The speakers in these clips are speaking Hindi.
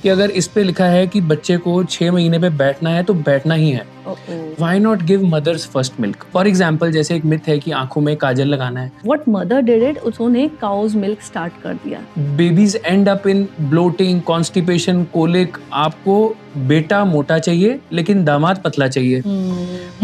कि अगर इस पे लिखा है कि बच्चे को 6 महीने पे बैठना है तो बैठना ही है। Why not give mothers first milk? For example, जैसे एक मिथ है कि आंखों में काजल लगाना है। What mother did it, उन्होंने काउज मिल्क स्टार्ट कर दिया। Babies end up in bloating, constipation, colic। आपको बेटा मोटा चाहिए लेकिन दामाद पतला चाहिए।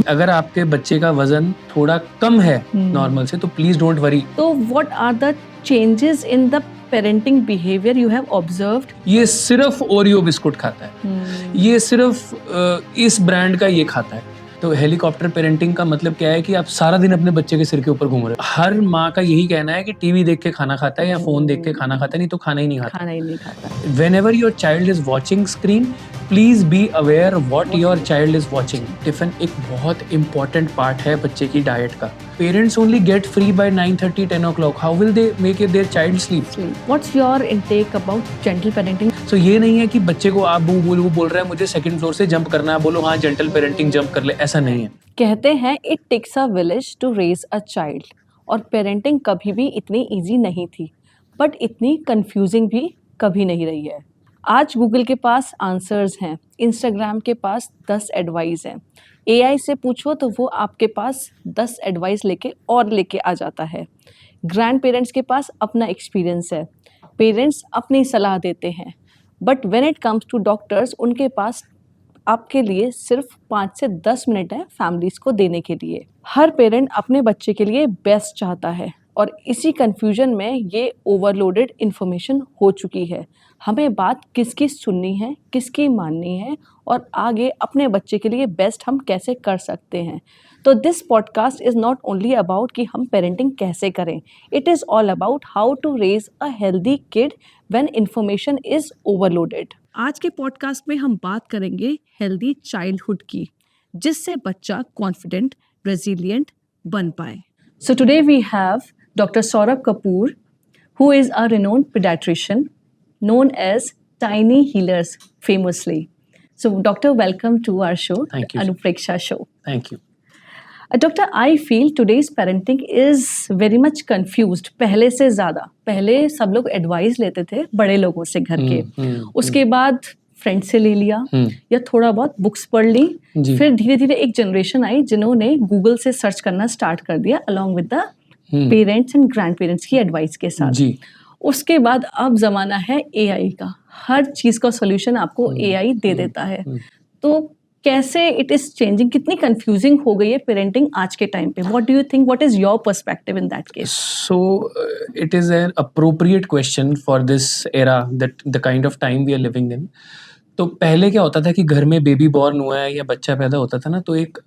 अगर आपके बच्चे का वजन थोड़ा कम है नॉर्मल से तो प्लीज डोंट वरी। तो what are the changes in the parenting behavior you have observed? ये सिर्फ ओरियो बिस्कुट खाता है, ये सिर्फ इस ब्रांड का ये खाता है। तो हेलीकॉप्टर पेरेंटिंग का मतलब क्या है कि आप सारा दिन अपने बच्चे के सिर के ऊपर घूम रहे हो। हर माँ का यही कहना है कि टीवी देख के खाना खाता है या फोन देख के खाना खाता है, नहीं तो खाना ही नहीं खाता। Whenever your child is watching screen, please be aware what your child is watching. Tiffin एक बहुत इंपॉर्टेंट पार्ट है बच्चे की डाइट का। Parents only get free by 9:30 10 o'clock. How will they make their child sleep? What's your intake about gentle parenting? So ये नहीं है कि बच्चे को आप वो बोल रहा है मुझे सेकंड फ्लोर से जंप करना है, बोलो हाँ जेंटल पेरेंटिंग जंप कर ले, ऐसा नहीं है। कहते हैं it takes a village to raise a child, और पेरेंटिंग कभी भी इतनी इजी नहीं थी, बट इतनी कंफ्यूजिंग भी कभी नहीं रही है। आज गूगल के पास आंसर्स हैं, इंस्टाग्राम के पास 10 एडवाइस हैं, एआई से पूछो तो वो आपके पास 10 एडवाइस लेके आ जाता है। ग्रैंड पेरेंट्स के पास अपना एक्सपीरियंस है, पेरेंट्स अपनी सलाह देते हैं, but when it comes to doctors उनके पास आपके लिए सिर्फ 5 से 10 मिनट है फैमिलीज को देने के लिए। हर पेरेंट अपने बच्चे के लिए बेस्ट चाहता है, और इसी कंफ्यूजन में ये ओवरलोडेड इन्फॉर्मेशन हो चुकी है। हमें बात किसकी सुननी है, किसकी माननी है, और आगे अपने बच्चे के लिए बेस्ट हम कैसे कर सकते हैं। तो this podcast is not only about कि हम पेरेंटिंग कैसे करें, it is all about how to raise a healthy kid when information is overloaded. आज के पॉडकास्ट में हम बात करेंगे हेल्दी चाइल्डहुड की, जिससे बच्चा कॉन्फिडेंट, रेजिलिएंट बन पाए। So today we have Dr. Saurabh Kapoor, who is a renowned pediatrician known as Tiny Healers famously. So Doctor, welcome to our show, Thank you. Anupreksha show. Thank you. Doctor, I feel today's parenting is very much confused. पहले से ज़्यादा, पहले सब लोग एडवाइस लेते थे बड़े लोगों से घर के, उसके बाद फ्रेंड से ले लिया या थोड़ा बहुत बुक्स पढ़ ली, फिर धीरे धीरे एक जनरेशन आई जिन्होंने गूगल से सर्च करना स्टार्ट कर दिया along with the parents and grand parents की एडवाइस के साथ। उसके बाद अब जमाना है एआई का, हर चीज का सॉल्यूशन आपको एआई दे देता है। तो कैसे इट इज चेंजिंग, कितनी कंफ्यूजिंग हो गई है पेरेंटिंग आज के टाइम पे? What do you think, what is your perspective in that case? So it is an appropriate question for this era, that the kind of time we are living in. तो पहले क्या होता था कि घर में बेबी बॉर्न हुआ है या बच्चा पैदा होता था ना, तो एक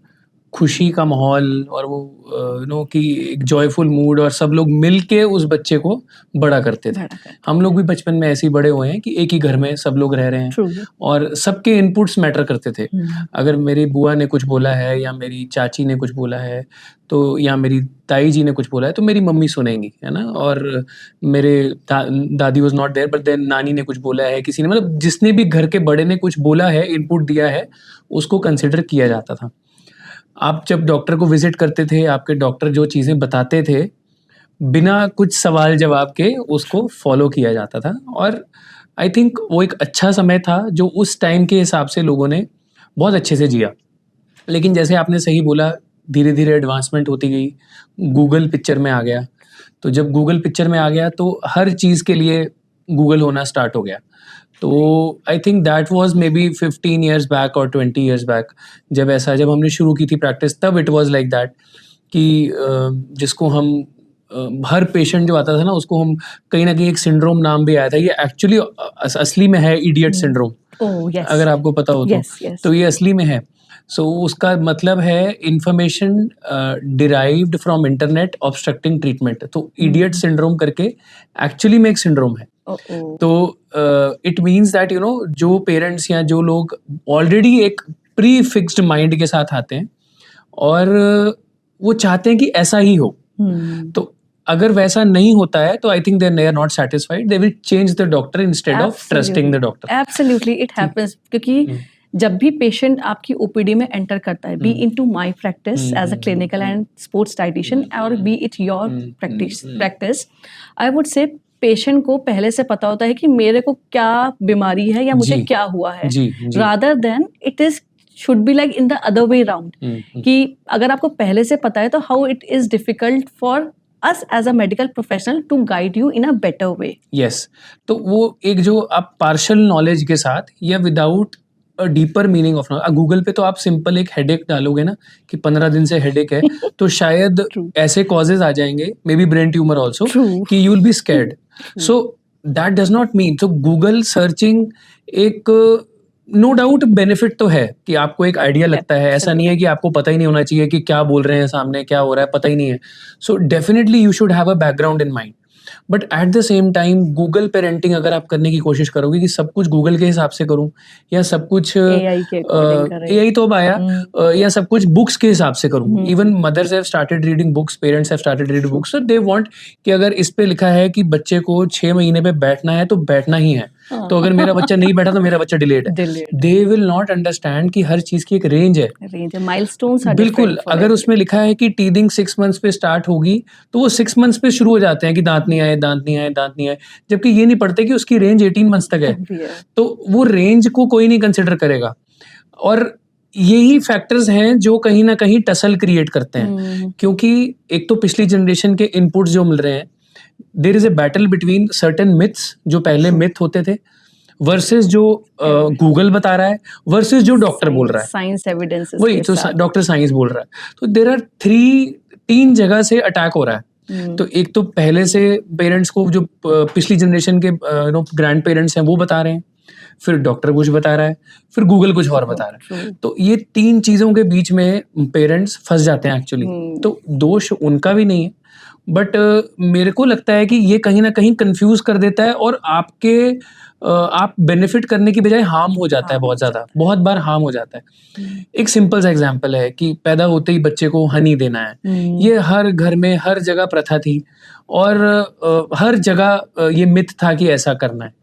खुशी का माहौल और वो कि एक जॉयफुल मूड, और सब लोग मिल के उस बच्चे को बड़ा करते थे। हम लोग भी बचपन में ऐसे ही बड़े हुए हैं कि एक ही घर में सब लोग रह रहे हैं और सबके इनपुट्स मैटर करते थे। अगर मेरी बुआ ने कुछ बोला है या मेरी चाची ने कुछ बोला है तो, या मेरी ताई जी ने कुछ बोला है तो मेरी मम्मी सुनेंगी, है ना। और मेरे दादी was not there but then नानी ने कुछ बोला है, किसी ने, मतलब जिसने भी घर के बड़े ने कुछ बोला है, इनपुट दिया है, उसको कंसिडर किया जाता था। आप जब डॉक्टर को विजिट करते थे, आपके डॉक्टर जो चीज़ें बताते थे बिना कुछ सवाल जवाब के उसको फॉलो किया जाता था। और आई थिंक वो एक अच्छा समय था जो उस टाइम के हिसाब से लोगों ने बहुत अच्छे से जिया। लेकिन जैसे आपने सही बोला, धीरे धीरे एडवांसमेंट होती गई, गूगल पिक्चर में आ गया। तो जब गूगल पिक्चर में आ गया तो हर चीज़ के लिए गूगल होना स्टार्ट हो गया। तो I think that was may be 15 years back और 20 years बैक, जब हमने शुरू की थी प्रैक्टिस, तब इट वाज लाइक दैट कि जिसको हम हर पेशेंट जो आता था ना, उसको हम कहीं ना कहीं एक सिंड्रोम नाम भी आया था। ये एक्चुअली असली में है इडियट सिंड्रोम, अगर आपको पता हो तो ये असली में है। सो उसका मतलब है information derived from internet obstructing treatment. तो इडियट सिंड्रोम करके एक्चुअली में एक सिंड्रोम है। तो इट मीन्स दैट जो पेरेंट्स या जो लोग ऑलरेडी एक प्री फिक्स्ड माइंड के साथ आते हैं और वो चाहते हैं कि ऐसा ही हो, तो अगर वैसा नहीं होता है तो I think they are not satisfied, they will change the doctor instead of trusting the doctor. Absolutely it happens, क्योंकि जब भी पेशेंट आपकी ओपीडी में एंटर करता है, be into my practice as a clinical and sports dietitian और be it your practice, I would say patient को पहले से पता होता है कि मेरे को क्या बीमारी है या मुझे जी क्या हुआ है, जी जी rather than it is should be like in the other way round, कि अगर आपको पहले से पता है तो how it is difficult for us as a medical professional to guide you in a better way. Yes तो वो एक जो आप पार्शल नॉलेज के साथ या without a deeper meaning of Google पे तो आप सिंपल एक हेडेक डालोगे ना कि 15 दिन से हेडेक है तो शायद True. ऐसे कॉजेज आ जाएंगे, may be brain tumour also, True. कि you will be scared. So that does not mean, तो गूगल सर्चिंग एक नो डाउट बेनिफिट तो है कि आपको एक आइडिया लगता है, ऐसा नहीं है कि आपको पता ही नहीं होना चाहिए कि क्या बोल रहे हैं सामने, क्या हो रहा है, पता ही नहीं है. So definitely you should have a background in mind, but at the same time Google parenting अगर आप करने की कोशिश करोगे कि सब कुछ गूगल के हिसाब से करूं या सब कुछ AI के according करें. AI तो अब आया, या सब कुछ बुक्स के हिसाब से करूं. Even mothers have started reading books, parents have started reading books, so they want कि अगर इस पे लिखा है कि बच्चे को 6 महीने पे बैठना है तो बैठना ही है, तो अगर मेरा बच्चा नहीं बैठा तो मेरा बच्चा डिलेड है. Delayed. They will not understand कि हर चीज की एक रेंज है. Range है, milestones are बिल्कुल, different for अगर every- उसमें लिखा है कि टीदिंग 6 मंथ्स पे स्टार्ट होगी तो वो 6 मंथ्स पे शुरू हो जाते हैं कि दांत नहीं आए, दांत नहीं आए, दांत नहीं आए, जबकि ये नहीं पढ़ते कि उसकी रेंज 18 मंथ्स तक है. भी है. तो वो रेंज को कोई नहीं कंसिडर करेगा, और यही फैक्टर्स हैं जो कहीं ना कहीं टसल क्रिएट करते हैं. क्योंकि एक तो पिछली जनरेशन के इनपुट्स जो मिल रहे हैं, there is a battle between certain myths जो पहले मिथ होते थे वर्सेस जो गूगल बता रहा है वर्सेस जो डॉक्टर बोल रहा है. साइंस एविडेंसेस वही तो डॉक्टर साइंस बोल रहा है. तो देयर आर 3 जगह से अटैक हो रहा है. तो एक तो पहले से पेरेंट्स को जो पिछली जनरेशन के ग्रैंड पेरेंट्स हैं वो बता रहे हैं, फिर डॉक्टर कुछ बता रहा है, फिर गूगल कुछ और बता रहा है. तो ये 3 चीजों के बीच में पेरेंट्स फंस जाते हैं एक्चुअली. तो दोष उनका भी नहीं है, बट मेरे को लगता है कि ये कहीं ना कहीं कंफ्यूज कर देता है, और आप बेनिफिट करने की बजाय हार्म हो जाता है. बहुत ज्यादा, बहुत बार हार्म हो जाता है. एक सिंपल सा एग्जांपल है कि पैदा होते ही बच्चे को हनी देना है. ये हर घर में हर जगह प्रथा थी, और हर जगह ये मिथ था कि ऐसा करना है.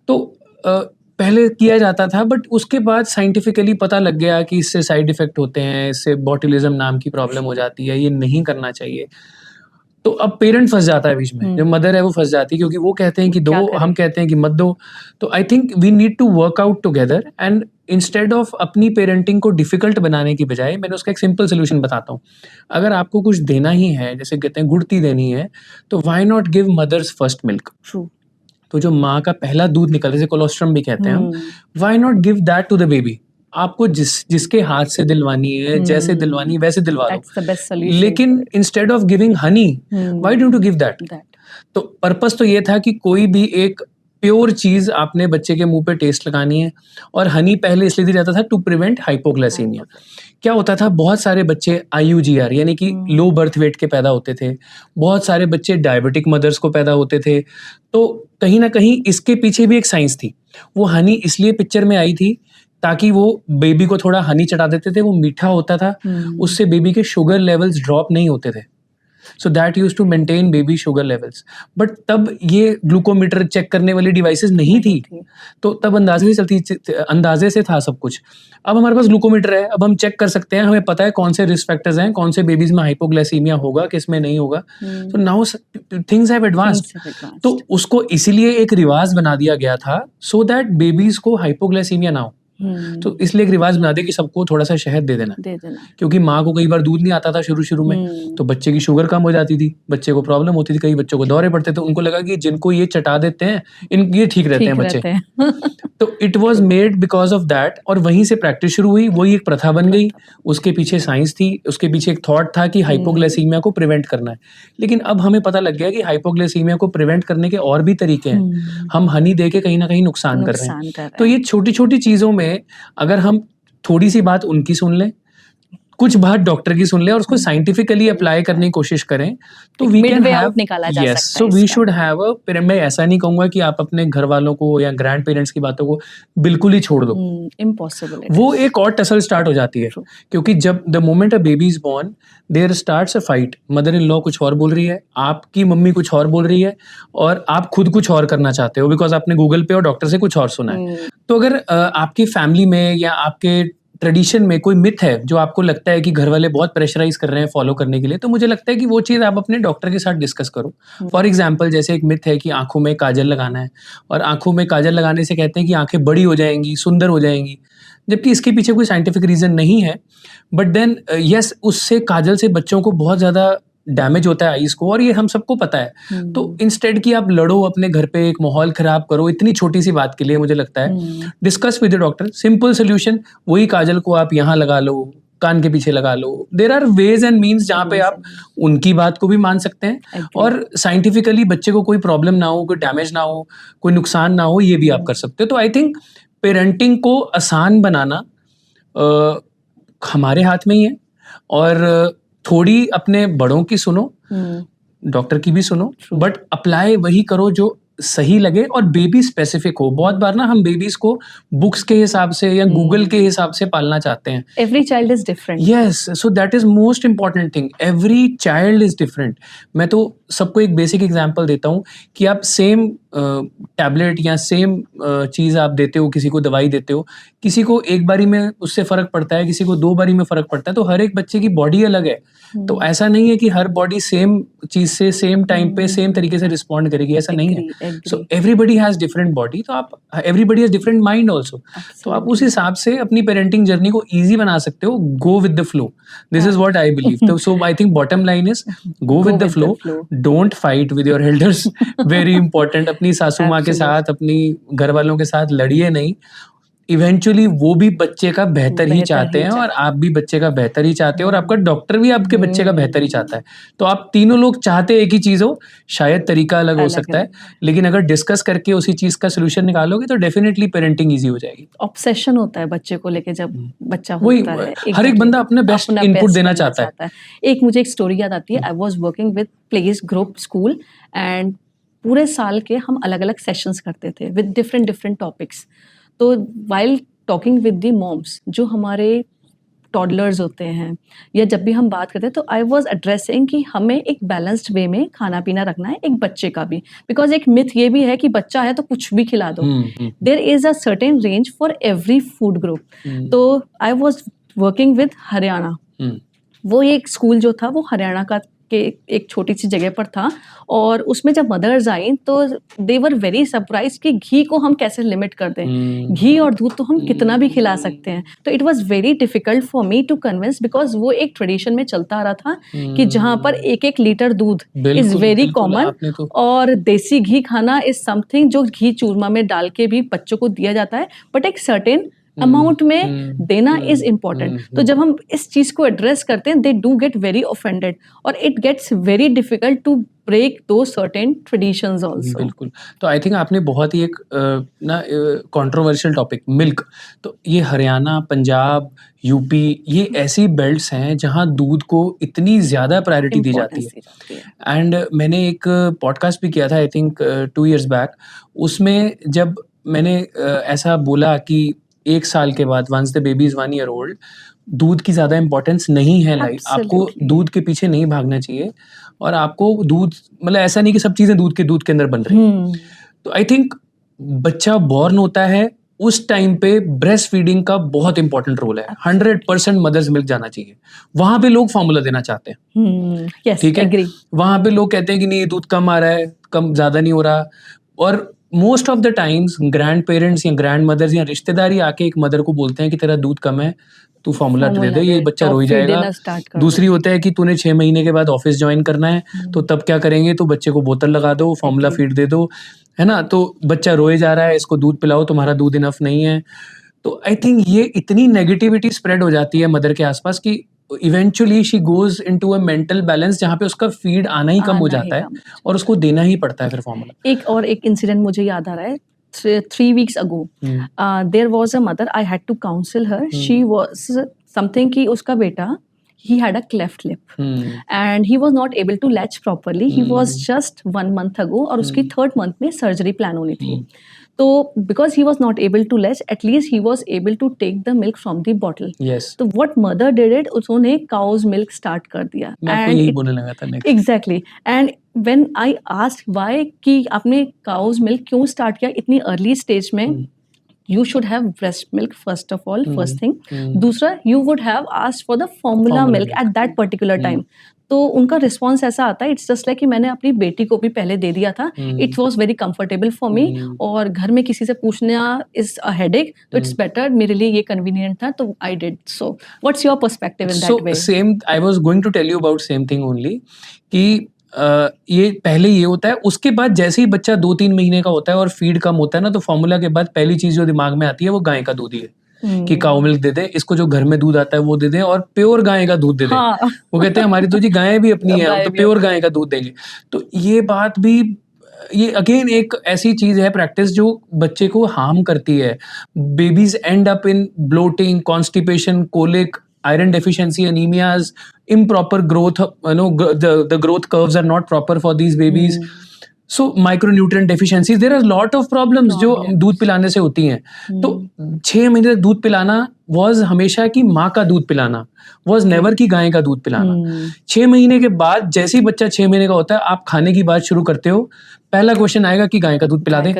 तो पहले किया जाता था, बट उसके बाद साइंटिफिकली पता लग गया कि इससे साइड इफेक्ट होते हैं, इससे बॉटुलिज्म नाम की प्रॉब्लम हो जाती है, ये नहीं करना चाहिए. तो अब पेरेंट फंस जाता है बीच में, जो मदर है वो फंस जाती है, क्योंकि वो कहते हैं कि दो, हम कहते हैं कि मत दो. तो I think we need to work out together, and instead of अपनी पेरेंटिंग को डिफिकल्ट बनाने की बजाय मैंने उसका एक सिंपल सोल्यूशन बताता हूँ. अगर आपको कुछ देना ही है, जैसे कहते हैं गुड़ती देनी है, तो why not give mothers first milk. तो जो माँ का पहला दूध निकल, जैसे कोलोस्ट्रम भी कहते हैं हम, why not give that to the baby. आपको जिसके हाथ से दिलवानी है, जैसे दिलवानी है वैसे दिलवा दो. लेकिन instead of giving Honey, why don't you give that. तो पर्पस तो ये था कि कोई भी एक प्योर चीज आपने बच्चे के मुंह पे टेस्ट लगानी है. और हनी पहले इसलिए दिया जाता था टू प्रिवेंट हाइपोग्लाइसीमिया. क्या होता था, बहुत सारे बच्चे IUGR यानी कि लो बर्थ वेट के पैदा होते थे, बहुत सारे बच्चे डायबिटिक मदर्स को पैदा होते थे. तो कहीं ना कहीं इसके पीछे भी एक साइंस थी. वो हनी इसलिए पिक्चर में आई थी ताकि वो बेबी को थोड़ा हनी चटा देते थे, वो मीठा होता था, उससे बेबी के शुगर लेवल्स ड्रॉप नहीं होते थे. So that use to maintain baby sugar levels. But तब ये ग्लूकोमीटर चेक करने वाली डिवाइसेस नहीं थी, तो तब अंदाजे से था सब कुछ. अब हमारे पास ग्लूकोमीटर है, अब हम चेक कर सकते हैं, हमें पता है कौन से रिस्क फैक्टर्स हैं, कौन से बेबीज में हाइपोग्लाइसीमिया होगा, किस में नहीं होगा. तो नाउ थिंग्स हैव एडवांस्ड. तो उसको इसीलिए एक रिवाज बना दिया गया था, सो दैट बेबीज को हाइपोग्लाइसीमिया ना हो. तो इसलिए एक रिवाज बना दे कि सबको थोड़ा सा शहद दे देना. क्योंकि माँ को कई बार दूध नहीं आता था शुरू में, तो बच्चे की शुगर कम हो जाती थी, बच्चे को प्रॉब्लम होती थी, कई बच्चों को दौरे पड़ते थे. उनको लगा कि जिनको ये चटा देते हैं ये ठीक रहते हैं बच्चे. तो it was made because of that, और वहीं से प्रैक्टिस शुरू हुई, वही एक प्रथा बन गई. उसके पीछे साइंस थी, उसके पीछे एक थॉट था कि हाइपोग्लाइसीमिया को प्रिवेंट करना है. लेकिन अब हमें पता लग गया कि हाइपोग्लाइसीमिया को प्रिवेंट करने के और भी तरीके हैं. हम हनी दे के कहीं ना कहीं नुकसान कर रहे हैं. तो ये छोटी छोटी चीजों में अगर हम थोड़ी सी बात उनकी सुन लें, कुछ बात डॉक्टर की सुन लें, और उसको साइंटिफिकली अप्लाई करने की कोशिश करें, तो we can have yes. So we should have a. मैं ऐसा नहीं कहूंगा कि आप अपने घर वालों को या ग्रैंड पेरेंट्स की बातों को बिल्कुल ही छोड़ दो. इम्पॉसिबल. वो एक और टसल स्टार्ट हो जाती है. क्योंकि जब the moment a baby is born, there starts a fight. Mother in law कुछ और बोल रही है, आपकी मम्मी कुछ और बोल रही है, और आप खुद कुछ और करना चाहते हो बिकॉज आपने गूगल पे और डॉक्टर से कुछ और सुना है. तो अगर आपकी फैमिली में या आपके ट्रेडिशन में कोई मिथ है जो आपको लगता है कि घर वाले बहुत प्रेशराइज कर रहे हैं फॉलो करने के लिए, तो मुझे लगता है कि वो चीज़ आप अपने डॉक्टर के साथ डिस्कस करो। फॉर एग्जाम्पल, जैसे एक मिथ है कि आंखों में काजल लगाना है, और आंखों में काजल लगाने से कहते हैं कि आंखें बड़ी हो जाएंगी, सुंदर हो जाएंगी, जबकि इसके पीछे कोई साइंटिफिक रीजन नहीं है। बट देन यस, उससे काजल से बच्चों को बहुत ज़्यादा डैमेज होता है आईज को, और ये हम सबको पता है। तो इंस्टेड कि आप लड़ो अपने घर पे, एक माहौल खराब करो इतनी छोटी सी बात के लिए, मुझे लगता है discuss with the doctor, simple solution, वही काजल को आप यहाँ लगा लो, कान के पीछे लगा लो। There are ways and means जहाँ पे आप उनकी बात को भी मान सकते हैं और साइंटिफिकली बच्चे को कोई प्रॉब्लम ना हो, कोई डैमेज ना हो, कोई नुकसान ना हो, ये भी आप कर सकते हो। तो आई थिंक पेरेंटिंग को आसान बनाना हमारे हाथ में ही है, और थोड़ी अपने बड़ों की सुनो, डॉक्टर की भी सुनो, बट अप्लाई वही करो जो सही लगे और बेबी स्पेसिफिक हो। बहुत बार ना हम बेबीज को बुक्स के हिसाब से या गूगल के हिसाब से पालना चाहते हैं। Every child is different. Yes, so that is most important thing, every child is different. मैं तो सबको एक बेसिक एग्जांपल देता हूँ कि आप सेम टैबलेट या सेम चीज़ आप देते हो, किसी को दवाई देते हो, किसी को एक बारी में उससे फ़र्क पड़ता है, किसी को 2 बारी में फ़र्क पड़ता है। तो हर एक बच्चे की बॉडी अलग है, तो ऐसा नहीं है कि हर बॉडी सेम चीज़ से सेम टाइम पे सेम तरीके से रिस्पॉन्ड करेगी, ऐसा नहीं है। So everybody has different body, तो आप everybody has different mind also. तो आप उस हिसाब से अपनी पेरेंटिंग जर्नी को ईजी बना सकते हो। Go with the flow, this is what I believe. तो so I think bottom line is go with the flow, don't fight with your elders, very important. अपनी सासू माँ के साथ, अपनी घर वालों के साथ लड़िए नहीं। इवेंचुअली वो भी बच्चे का बेहतर ही चाहते हैं, और आप भी बच्चे का बेहतर ही चाहते हैं, और आपका डॉक्टर भी आपके बच्चे का बेहतर ही चाहता है। तो आप तीनों लोग चाहते एक ही चीज हो, शायद तरीका अलग हो सकता है, लेकिन अगर डिस्कस करके उसी चीज का सोल्यूशन निकालोगे तो डेफिनेटली पेरेंटिंग इजी हो जाएगी। ऑब्सेशन होता है बच्चे को लेके जब बच्चा वही, होता है, हर एक बंदा अपने बेस्ट इनपुट देना चाहता है। एक मुझे एक स्टोरी याद आती है। I was working with place group school, and पूरे साल के हम अलग अलग सेशंस करते थे विद डिफरेंट डिफरेंट टॉपिक्स। तो while talking with the moms, जो हमारे टॉडलर्स होते हैं, या जब भी हम बात करते हैं, तो आई वाज एड्रेसिंग कि हमें एक बैलेंस्ड वे में खाना पीना रखना है एक बच्चे का भी, बिकॉज एक मिथ ये भी है कि बच्चा है तो कुछ भी खिला दो। There is a certain range for every food group. तो I was working with Haryana. वो एक स्कूल जो था वो हरियाणा का के एक छोटी सी जगह पर था, और उसमें जब मदर्स आई तो दे वर वेरी सरप्राइज कि घी को हम कैसे लिमिट कर दें। घी और दूध तो हम कितना भी खिला सकते हैं। तो it was very difficult for me to convince, because वो एक ट्रेडिशन में चलता आ रहा था कि जहाँ पर 1-1 लीटर दूध इज वेरी कॉमन, और देसी घी खाना इज समथिंग जो घी चूरमा में डाल के भी बच्चों को दिया जाता है, बट एक सर्टेन अमाउंट में देना इज इम्पोर्टेंट। तो जब हम इस चीज को एड्रेस करते हैं, they do get very offended, और it gets very difficult to break those certain traditions also. बिल्कुल। तो आई थिंक आपने बहुत ही एक कंट्रोवर्शियल टॉपिक, मिल्क, तो ये हरियाणा, पंजाब, यूपी, ये ऐसी बेल्ट्स हैं जहाँ दूध को इतनी ज़्यादा प्रायोरिटी दी जाती है। एंड मैंने एक पॉडकास्ट भी किया था, आई थिंक 2 years बैक। उसमें जब मैंने ऐसा बोला कि 1 साल के बाद, once the baby is 1 year old, दूध की ज़्यादा इंपॉर्टेंस नहीं है लाइफ। आपको दूध के पीछे नहीं भागना चाहिए, और आपको दूध, मतलब ऐसा नहीं कि सब चीज़ें दूध के अंदर बन रही हैं। तो आई थिंक बच्चा बॉर्न होता है उस टाइम पे ब्रेस्ट फीडिंग का बहुत इंपॉर्टेंट रोल है। 100% मदर्स मिल्क जाना चाहिए। वहां पे लोग फॉर्मूला देना चाहते हैं, ठीक है। वहां पे लोग कहते हैं कि नहीं, दूध कम आ रहा है, कम ज़्यादा नहीं हो रहा। और most of the times grand parents या ग्रैंड मदर्स या रिश्तेदार ही आके एक मदर को बोलते हैं कि तेरा दूध कम है, तू फॉर्मूला दे दे, ये बच्चा रोई जाएगा। दूसरी होता है कि तूने 6 महीने के बाद ऑफिस ज्वाइन करना है, तो तब क्या करेंगे, तो बच्चे को बोतल लगा दो, फॉर्मूला फीड दे दो, है ना। तो बच्चा रोए जा रहा है, इसको दूध पिलाओ, तुम्हारा दूध इनफ नहीं है। तो आई थिंक ये इतनी नेगेटिविटी स्प्रेड हो जाती है मदर के आसपास कि eventually she goes into a mental balance, जहाँ पे उसका फीड आना ही कम हो जाता है, और उसको देना ही पड़ता है फिर फॉर्मूला। एक इंसिडेंट मुझे याद आ रहा है। 3 weeks ago, there was a mother. I had to counsel her. She was something कि उसका बेटा, he had a cleft lip, and he was not able to latch properly. He was just 1 month ago, और उसकी 3rd month में सर्जरी प्लान होनी थी। तो because he was not able to latch, at least he was able to take the milk from the bottle. Yes. तो what mother did it, उसने cow's milk start कर दिया। मैं आपको यही बोलने लगा था next. Exactly. And when I asked why कि आपने cow's milk क्यों start किया इतनी early stage में, you should have breast milk first of all, first thing. Hmm. दूसरा, you would have asked for the formula Formula milk milk. at that particular time. तो उनका रिस्पॉन्स ऐसा आता है, इट्स जस्ट लाइक कि मैंने अपनी बेटी को भी पहले दे दिया था, it was very comfortable for me, और घर में किसी से पूछना इज अ हेडेक, तो इट्स बेटर, मेरे लिए ये कन्वीनियंट था, तो I did so. What's your perspective in that way? Same, I was going to tell you about same thing only कि ये पहले ये होता है, उसके बाद जैसे ही बच्चा 2-3 महीने का होता है और फीड कम होता है ना, तो फॉर्मूला के बाद पहली चीज जो दिमाग में आती है वो गाय का दूध ही है कि काउ मिल्क दे दे, इसको जो घर में दूध आता है वो दे दे, और प्योर गाय का दूध दे दे. हाँ. वो कहते हैं हमारी तो जी गाय भी अपनी है, हम गाय तो भी प्योर गाय का दूध देंगे. तो ये बात भी, ये अगेन एक ऐसी चीज है, प्रैक्टिस, जो बच्चे को हार्म करती है. Babies end up in bloating, constipation, colic, iron deficiency, anemias, improper growth, the growth curves are not proper for these babies. So micronutrient deficiencies, there are a lot of problems जो दूध पिलाने से होती हैं. तो 6 महीने तक दूध पिलाना was हमेशा कि माँ का दूध पिलाना, was never कि गाय का दूध पिलाना. 6 महीने के बाद जैसे ही बच्चा 6 महीने का होता है, आप खाने की बात शुरू करते हो, पहला क्वेश्चन आएगा कि गाय का दूध पिला दें.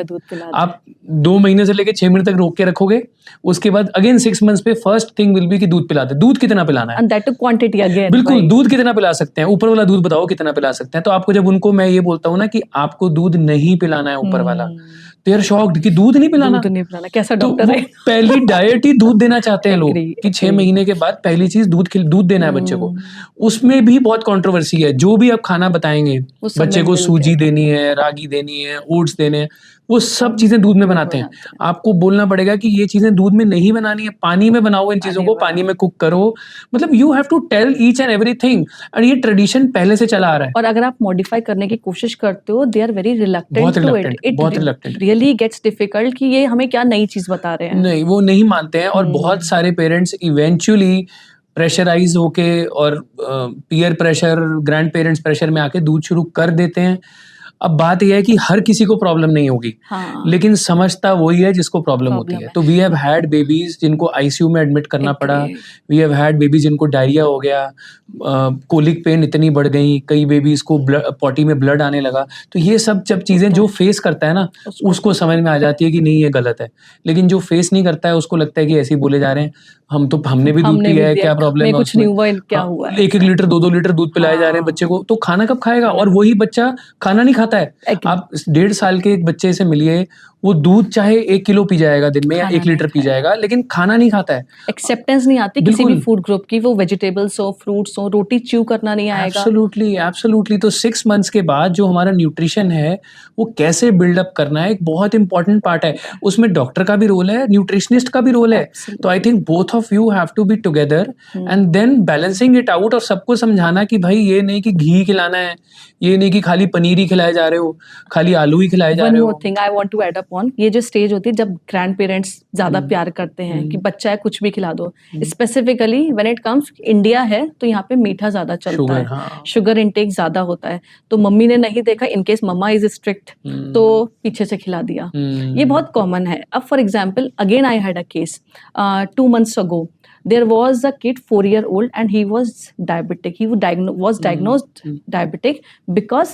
आप 2 महीने से लेके 6 महीने तक रोक के रखोगे, उसके बाद अगेन 6 मंथ्स पे फर्स्ट थिंग विल बी कि दूध पिला दे. दूध कितना पिलाना है, And that too quantity again. बिल्कुल, right? दूध कितना पिला सकते हैं, ऊपर वाला दूध बताओ कितना पिला सकते हैं. तो आपको जब उनको मैं ये बोलता हूँ ना कि आपको दूध नहीं पिलाना है ऊपर वाला, दे आर शॉक्ड कि दूध नहीं पिलाना. दूध नहीं पिलाना, कैसा तो डॉक्टर वो है. पहली डाइट ही दूध देना चाहते हैं लोग Agree, कि 6 महीने के बाद पहली चीज दूध देना है बच्चे को. उसमें भी बहुत कंट्रोवर्सी है. जो भी आप खाना बताएंगे, वो सब बच्चे में को milk सूजी है. देनी है, रागी देनी है, ओट्स देने हैं, वो सब चीजें दूध में बनाते हैं. आपको बोलना पड़ेगा कि ये चीजें दूध में नहीं बनानी है, पानी में बनाओ इन चीजों को, पानी में कुक करो. मतलब you have to tell each and everything. और ये ट्रेडिशन पहले से चला आ रहा है. और अगर आप मॉडिफाई करने की कोशिश करते हो, दे आर वेरी बहुत रिलक्टेंट टू इट. reluctant, बहुत reluctant. रियली गेट्स डिफिकल्ट कि ये हमें क्या नई चीज बता रहे हैं. नहीं, वो नहीं मानते हैं. और बहुत सारे पेरेंट्स इवेंचुअली प्रेशराइज होके और peer pressure, grand parents pressure में आके दूध शुरू कर देते हैं. अब बात यह है कि हर किसी को प्रॉब्लम नहीं होगी, हाँ. लेकिन समझता वही है जिसको प्रॉब्लम होती है. तो वी हैव हैड बेबीज जिनको आईसीयू में एडमिट करना पड़ा. वी हैव हैड बेबीज जिनको डायरिया हो गया, कोलिक पेन इतनी बढ़ गई, कई बेबीज को पॉटी में ब्लड आने लगा. तो ये सब जब चीजें जो फेस करता है ना, उसको समझ में आ जाती है कि नहीं ये गलत है. लेकिन जो फेस नहीं करता है उसको लगता है कि ऐसे ही बोले जा रहे हैं, हमने भी दूध पिया है, क्या प्रॉब्लम है, कुछ नहीं हुआ, क्या हुआ है. 1-1 लीटर 2-2 लीटर दूध पिलाए जा रहे हैं बच्चे को. तो खाना कब खाएगा? और वही बच्चा खाना नहीं खाता है. आप 1.5 साल के एक बच्चे से मिलिए, वो दूध चाहे 1 किलो पी जाएगा दिन में या 1 लीटर पी जाएगा, लेकिन खाना नहीं खाता है. एक्सेप्टेंस नहीं आती किसी भी फूड ग्रुप की, वो वेजिटेबल्स हो, फ्रूट्स हो, रोटी च्यू करना नहीं आएगा. एब्सोल्युटली. तो 6 मंथ्स के बाद जो हमारा न्यूट्रिशन है वो कैसे बिल्डअप करना है, एक बहुत इंपॉर्टेंट पार्ट है. उसमें डॉक्टर का भी रोल है, न्यूट्रिशनिस्ट का भी रोल है. तो I think both of you have to be together and then balancing it out. और सबको समझाना कि भाई ये नहीं कि घी खिलाना है, ये नहीं कि खाली पनीर ही खिलाए जा रहे हो, खाली आलू ही खिलाए जा रहे हो. One more thing I want to add up on, ये जो स्टेज होती है जब ग्रैंड पेरेंट्स ज्यादा प्यार करते हैं कि बच्चा है कुछ भी खिला दो. Specifically when it comes, India है तो यहाँ पे मीठा ज्यादा चलता है, शुगर इनटेक ज्यादा होता है. तो मम्मी ने नहीं देखा, इनकेस मम्मा इज स्ट्रिक्ट, तो पीछे से खिला दिया. ये बहुत कॉमन है. अब for example, again I had a case 2 months ago. There was a kid 4-year-old and he was diabetic. He was diagnosed diabetic because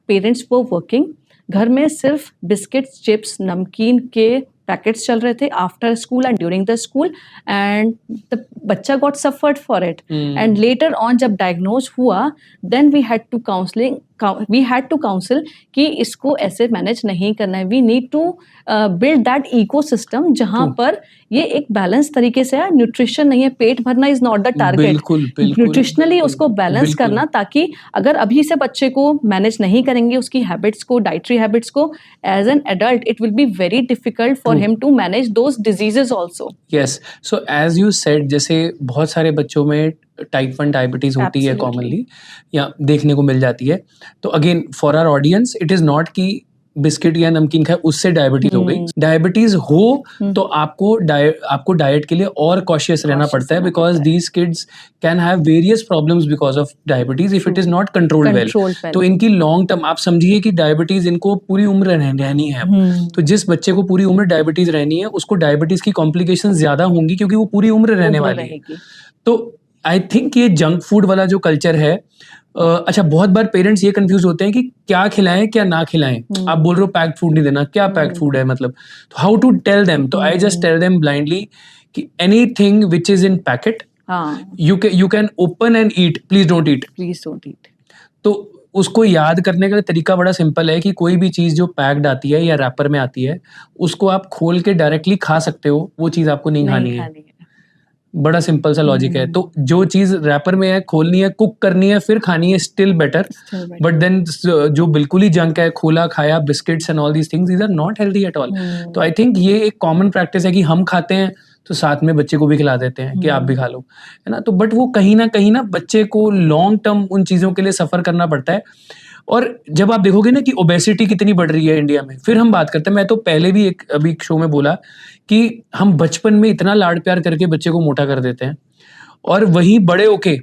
parents were working. घर में सिर्फ बिस्किट्स, चिप्स, नमकीन के पैकेट्स चल रहे थे after school and during the school, and the बच्चा got suffered for it. And later on जब डायग्नोज हुआ, then we had to counsel कि इसको ऐसे मैनेज नहीं करना है. We need to build that ecosystem जहां पर ये एक बैलेंस तरीके से है. न्यूट्रिशन नहीं है, पेट भरना is not the target. Nutritionally उसको बैलेंस करना, ताकि अगर अभी से बच्चे को मैनेज नहीं करेंगे उसकी हैबिट्स को, डाइटरी हैबिट्स को, as an adult it will be very difficult for him to manage those diseases also. Yes, so as you said, जैसे बहुत सारे बच्चों में टाइप 1 डायबिटीज होती है कॉमनली, या देखने को मिल जाती है. तो again for our audience, it is not कि बिस्किट या नमकीन खाए उससे डायबिटीज हो गई. डायबिटीज हो तो आपको डाइट के लिए और कॉशियस रहना पड़ता है, because these kids can have various problems because of diabetes if it is not controlled well. तो इनकी लॉन्ग टर्म, आप समझिए कि डायबिटीज इनको पूरी उम्र रहनी है. तो जिस बच्चे को पूरी उम्र डायबिटीज रहनी है, उसको डायबिटीज की कॉम्प्लिकेशन ज्यादा होंगी क्योंकि वो पूरी उम्र रहने वाली है. तो आई थिंक ये जंक फूड वाला जो कल्चर है, अच्छा बहुत बार पेरेंट्स ये कंफ्यूज होते हैं कि क्या खिलाएं क्या ना खिलाएं। आप बोल रहे हो पैक्ड फूड नहीं देना, क्या पैक्ड फूड है मतलब, हाउ टू टेल देम? तो I just tell them blindly कि anything which is in packet हाँ, you can open and eat, please don't eat. Please don't eat. तो उसको याद करने का तरीका बड़ा सिंपल है कि कोई भी चीज जो पैक्ड आती है या रैपर में आती है उसको आप खोल के डायरेक्टली खा सकते हो, वो चीज आपको नहीं खानी नहीं है। खानी है। बड़ा सिंपल सा लॉजिक है। तो जो चीज रैपर में है खोलनी है, कुक करनी है, फिर खानी है, still better. Still better. But then जो बिल्कुल ही जंक है, खोला खाया, biscuits and all these things, these are not healthy at all. तो आई थिंक ये एक कॉमन प्रैक्टिस है कि हम खाते हैं तो साथ में बच्चे को भी खिला देते हैं कि आप भी खा लो, है ना। तो बट वो कहीं ना बच्चे को लॉन्ग टर्म उन चीज़ों के लिए सफ़र करना पड़ता है। और जब आप देखोगे ना कि ओबेसिटी कितनी बढ़ रही है इंडिया में, फिर हम बात करते हैं, मैं तो पहले भी अभी एक शो में बोला कि हम बचपन में इतना लाड प्यार करके बच्चे को मोटा कर देते हैं, और वहीं बड़े होके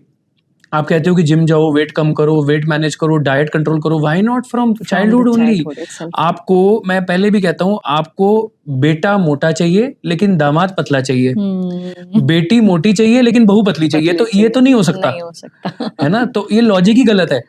आप कहते हो कि जिम जाओ, वेट कम करो, वेट मैनेज करो, डाइट कंट्रोल करो। Why not from childhood only? childhood itself. आपको, मैं पहले भी कहता हूँ, आपको बेटा मोटा चाहिए लेकिन दामाद पतला चाहिए, बेटी मोटी चाहिए लेकिन बहू पतली चाहिए, तो ये तो नहीं हो सकता, नहीं हो सकता। है ना। तो ये लॉजिक ही गलत है।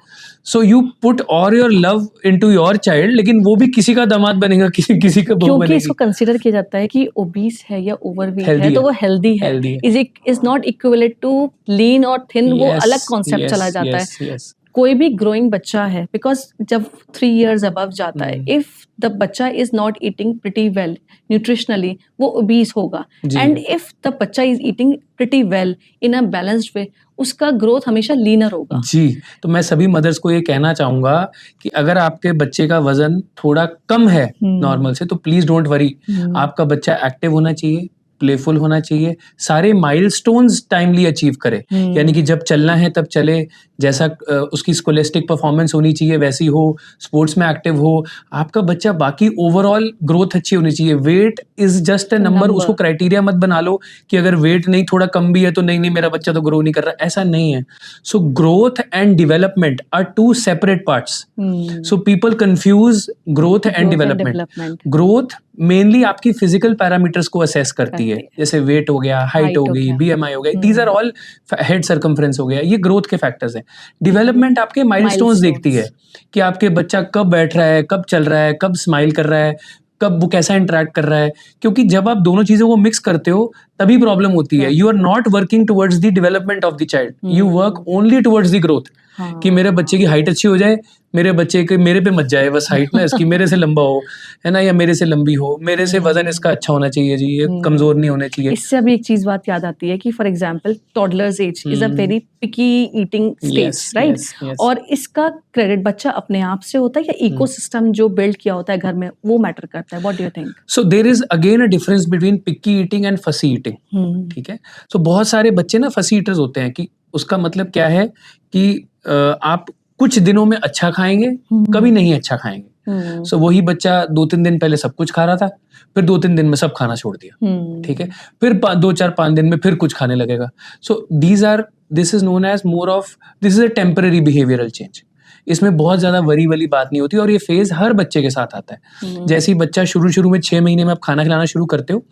So you put all your love into your child, लेकिन वो भी किसी का दामाद बनेगा, किसी का बहू क्योंकि बनेगी। इसको कंसीडर किया जाता है कि ओबीस है या ओवरवेट Healthy है तो है, वो हेल्दी है, healthy है। इज नॉट इक्विवेलेंट टू लीन और थिन। वो Yes, अलग कॉन्सेप्ट yes, चला जाता है। yes, yes. कोई भी ग्रोइंग बच्चा है, बिकॉज जब 3 years अबव जाता है, इफ द बच्चा is not eating pretty well nutritionally, वो ओबीस होगा। जी। एंड इफ द बच्चा is eating pretty well in a balanced way, उसका ग्रोथ हमेशा लीनर होगा। जी, तो मैं सभी मदर्स को ये कहना चाहूंगा कि अगर आपके बच्चे का वजन थोड़ा कम है नॉर्मल से, तो प्लीज डोंट वरी। आपका बच्चा एक्टिव होना चाहिए, प्लेफुल होना चाहिए, सारे माइलस्टोन्स टाइमली अचीव करे। यानी कि जब चलना है तब चले, जैसा उसकी स्कोलेस्टिक परफॉर्मेंस होनी चाहिए वैसी हो, स्पोर्ट्स में एक्टिव हो। आपका बच्चा बाकी ओवरऑल ग्रोथ अच्छी होनी चाहिए। Weight is just a number, उसको क्राइटेरिया मत बना लो कि अगर वेट नहीं थोड़ा कम भी है तो नहीं मेरा बच्चा तो ग्रो नहीं कर रहा, ऐसा नहीं है। So growth and development are two separate parts. So people confuse growth and development. Growth mainly आपकी फिजिकल पैरामीटर्स को असेस करती है, जैसे वेट हो गया, हाइट हो गई, बीएमआई हो गया, these are all, head circumference हो गया, ये ग्रोथ के फैक्टर्स हैं। डेवलपमेंट आपके माइलस्टोन्स देखती है कि आपके बच्चा कब बैठ रहा है, कब चल रहा है, कब स्माइल कर रहा है, कब वो कैसा इंटरेक्ट कर रहा है। क्योंकि जब आप दोनों चीजों को मिक्स करते हो तभी प्रॉब्लम होती है। You are not working towards the development of the child, you work only towards the growth. कि मेरे बच्चे की हाइट अच्छी हो जाए, मेरे बच्चे के मेरे पे मत जाए बस हाइट ना इसकी, मेरे से लंबा हो, है ना, या मेरे से लंबी हो, मेरे से वजन इसका अच्छा होना चाहिए जी, ये कमजोर नहीं होने चाहिए। इससे अभी एक चीज बात याद आती है कि for example toddlers age is a very picky eating stage, right? और इसका क्रेडिट बच्चा अपने आप से होता है या इकोसिस्टम जो बिल्ड किया होता है घर में वो मैटर करता है? What do you think? So there is again a difference between picky eating and fussy eating. ठीक है, सो बहुत सारे बच्चे ना फसी ईटर्स होते हैं। कि उसका मतलब क्या है कि आप कुछ दिनों में अच्छा खाएंगे, कभी नहीं अच्छा खाएंगे। सो वही बच्चा 2-3 दिन पहले सब कुछ खा रहा था, फिर 2-3 दिन में सब खाना छोड़ दिया, ठीक है, फिर 2-4-5 दिन में फिर कुछ खाने लगेगा। So this is known as more of, this is a temporary behavioural change. इसमें बहुत ज्यादा वरी वाली बात नहीं होती, और ये फेज हर बच्चे के साथ आता है। जैसे ही बच्चा शुरू में 6 महीने में आप खाना खिलाना शुरू करते हो,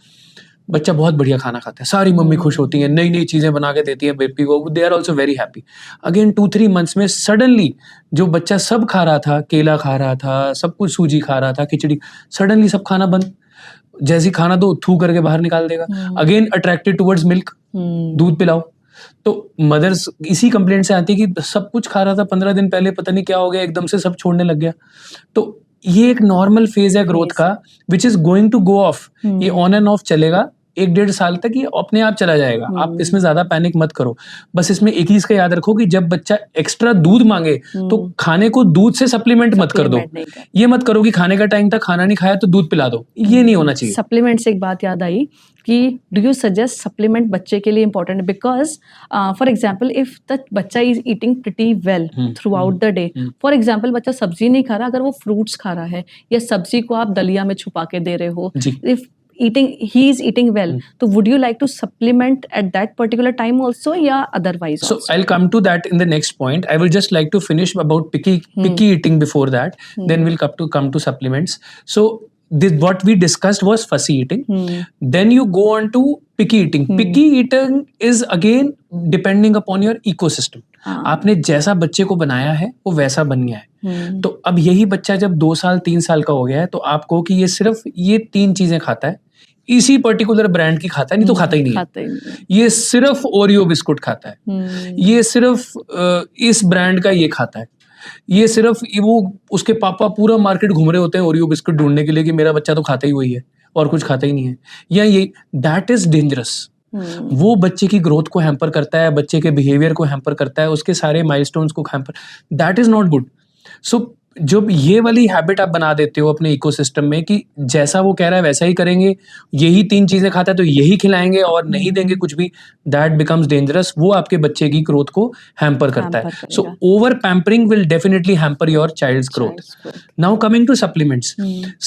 बच्चा बहुत बढ़िया खाना खाता है, सारी मम्मी खुश होती हैं, नई नई चीजें बना के देती हैं बेबी को, they are also very happy. Again 2-3 months में सडनली जो बच्चा सब खा रहा था, केला खा रहा था, सब कुछ सूजी खा रहा था, खिचड़ी, सडनली सब खाना बंद। जैसी खाना दो थू करके बाहर निकाल देगा। अगेन अट्रैक्टेड टुवर्ड्स मिल्क, दूध पिलाओ। तो मदर्स इसी कंप्लेंट से आती है कि सब कुछ खा रहा था 15 दिन पहले, पता नहीं क्या हो गया, एकदम से सब छोड़ने लग गया। तो ये एक नॉर्मल फेज है ग्रोथ का, which is going to go off. ये ऑन एंड ऑफ चलेगा 1-1.5 साल तक, ये अपने आप चला जाएगा। आप इसमें ज्यादा पैनिक मत करो। बस इसमें एक ही इसका याद रखो कि जब बच्चा एक्स्ट्रा दूध मांगे तो खाने को दूध से सप्लीमेंट मत कर दो। ये मत करो कि खाने का टाइम तक खाना नहीं खाया तो दूध पिला दो, ये नहीं होना चाहिए। सप्लीमेंट से एक बात याद आई कि डू यू सजेस्ट सप्लीमेंट बच्चे के लिए important? Because for example if the बच्चा is eating pretty well throughout the day, for example बच्चा सब्जी नहीं खा रहा, अगर वो फ्रूट्स खा रहा है या सब्जी को आप दलिया में छुपा के दे रहे हो, if he is eating well, so would you like to supplement at that particular time also या otherwise also? So I'll come to that in the next point. I will just like to finish about picky eating before that, then we'll come to supplements. So what we discussed was fussy eating. Then you go on to picky eating. Picky eating is again depending upon your ecosystem. आपने जैसा बच्चे को बनाया है वो वैसा बन गया है. तो अब यही बच्चा जब 2 साल 3 साल का हो गया है तो आप कहो कि ये सिर्फ ये 3 चीजें खाता है, इसी पर्टिकुलर ब्रांड की खाता है, नहीं तो खाता ही नहीं है. ये सिर्फ ओरियो बिस्कुट खाता है, ये सिर्फ इस ब्रांड का ये खाता है, ये सिर्फ वो उसके पापा पूरा मार्केट घूम रहे होते हैं ओरियो बिस्कुट ढूंढने के लिए कि मेरा बच्चा तो खाता ही वही है और कुछ खाता ही नहीं है, या ये दैट इज डेंजरस. वो बच्चे की ग्रोथ को हैम्पर करता है, बच्चे के बिहेवियर को हैम्पर करता है, उसके सारे माइलस्टोन्स को hamper. That is not good. So जब ये वाली हैबिट आप बना देते हो अपने इकोसिस्टम में कि जैसा वो कह रहा है वैसा ही करेंगे, यही 3 चीजें खाता है तो यही खिलाएंगे और नहीं देंगे कुछ भी, दैट बिकम्स डेंजरस. वो आपके बच्चे की ग्रोथ को हैम्पर करता है. So over pampering will definitely hamper your child's growth. Now coming to supplements.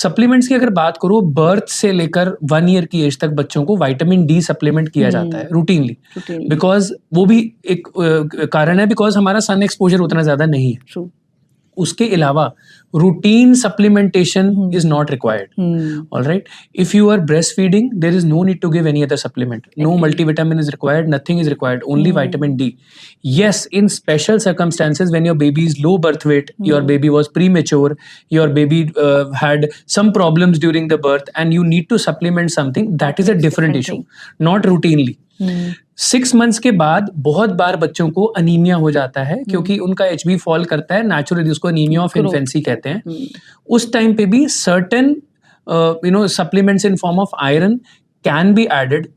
Supplements की अगर बात करो, बर्थ से लेकर 1 ईयर की एज तक बच्चों को विटामिन डी सप्लीमेंट किया जाता है रूटीनली, बिकॉज वो भी एक कारण है, बिकॉज हमारा सन एक्सपोजर उतना ज्यादा नहीं है. उसके अलावा routine supplementation is not required. All right, if you are breastfeeding there is no need to give any other supplement. No multivitamin is required, nothing is required, only vitamin D. Yes, in special circumstances when your baby is low birth weight, your baby was premature, your baby had some problems during the birth and you need to supplement something, that is a different issue, not routinely. 6 months के बाद बहुत बार बच्चों को अनीमिया हो जाता है क्योंकि उनका HB फॉल करता है नेचुरली, उसको अनीमिया ऑफ इन्फेंसी कहते हैं. उस टाइम पे भी certain supplements in form of iron can be added,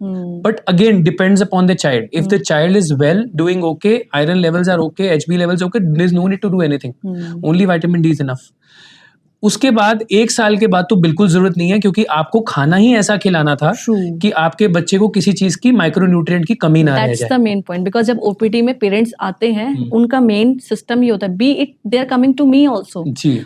but again depends upon the child. If the child is well, doing okay, iron levels are okay, HB levels okay, there is no need to do anything. Only vitamin D is enough. उसके बाद 1 साल के बाद तो बिल्कुल जरूरत नहीं है, क्योंकि आपको खाना ही ऐसा खिलाना था कि आपके बच्चे को किसी चीज की माइक्रोन्यूट्रिएंट की कमी ना रह जाए. That's the main point, because जब OPT में पेरेंट्स आते हैं उनका मेन सिस्टम ये होता है, be it they are coming to me also.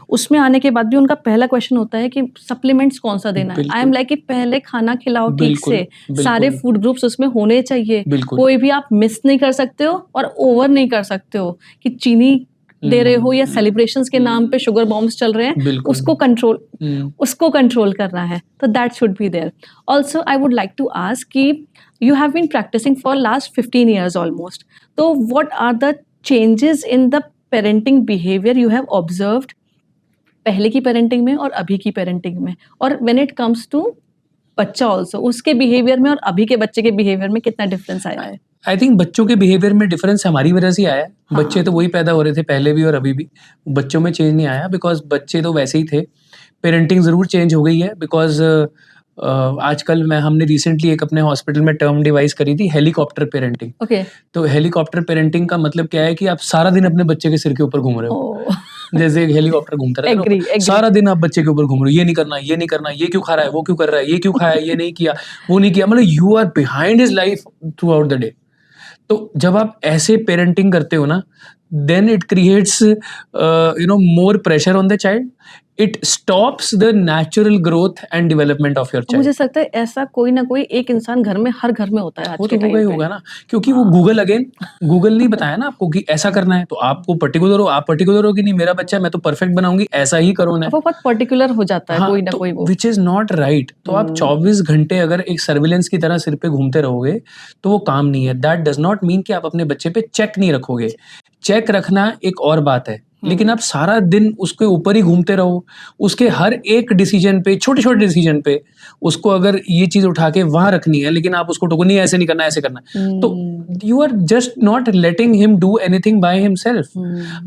उसमें आने के बाद भी उनका पहला क्वेश्चन होता है कि सप्लीमेंट्स कौन सा देना है. आई एम लाइक कि पहले खाना खिलाओ ठीक से, सारे फूड ग्रुप्स उसमें होने चाहिए, कोई भी आप मिस नहीं कर सकते हो और ओवर नहीं कर सकते हो कि चीनी दे रहे हो या सेलिब्रेशंस के नाम पे शुगर बॉम्ब्स चल रहे हैं, उसको कंट्रोल करना है. तो that should be there. Also I would like to ask कि you have been practising for last 15 years almost, तो what are the changes in the parenting behaviour you have observed पहले की पेरेंटिंग में और अभी की पेरेंटिंग में, और व्हेन इट कम्स टू बच्चा ऑल्सो, उसके बिहेवियर में और अभी के बच्चे के बिहेवियर में कितना डिफरेंस आया है? आई थिंक बच्चों के बिहेवियर में डिफरेंस हमारी वजह से आया है. बच्चे तो वही पैदा हो रहे थे पहले भी और अभी भी, बच्चों में चेंज नहीं आया, बिकॉज बच्चे तो वैसे ही थे. पेरेंटिंग जरूर चेंज हो गई है, बिकॉज आजकल हमने रिसेंटली एक अपने हॉस्पिटल में टर्म डिवाइस करी थी, हेलीकॉप्टर पेरेंटिंग. तो हेलीकॉप्टर पेरेंटिंग का मतलब क्या है कि आप सारा दिन अपने बच्चे के सिर के ऊपर घूम रहे हो. जैसे एक हेलीकॉप्टर घूमता रहता है, सारा दिन आप बच्चे के ऊपर घूम रहे हो, ये नहीं करना, ये नहीं करना, ये क्यों खा रहा है, वो क्यों कर रहा है, ये क्यों खाया, ये नहीं किया, वो नहीं किया, मतलब you are behind his life throughout the day. तो जब आप ऐसे पेरेंटिंग करते हो ना, then it creates more pressure on the child. It stops the natural growth and development of your child. मुझे लगता है ऐसा कोई ना कोई एक इंसान घर में, हर घर में होता है आज के टाइम पे. होगा ना, क्योंकि वो गूगल नहीं बताया ना आपको कि ऐसा करना है, तो आपको पर्टिकुलर हो, आप पर्टिकुलर हो कि नहीं मेरा बच्चा मैं तो परफेक्ट बनाऊंगी, ऐसा ही करो ना. वो बहुत पर्टिकुलर हो जाता है कोई ना कोई, विच इज नॉट राइट. तो आप 24 घंटे अगर एक सर्विलेंस की तरह सिर पे घूमते रहोगे तो वो काम नहीं है. दैट डज नॉट मीन कि आप अपने बच्चे पे चेक नहीं रखोगे. चेक रखना एक और बात है, लेकिन आप सारा दिन उसके ऊपर ही घूमते रहो, उसके हर एक डिसीजन पे, छोटे छोटे डिसीजन पे उसको अगर ये चीज उठा के वहां रखनी है, लेकिन आप उसको टोको नहीं, ऐसे नहीं करना, ऐसे करना, तो you are just not letting him do anything by himself.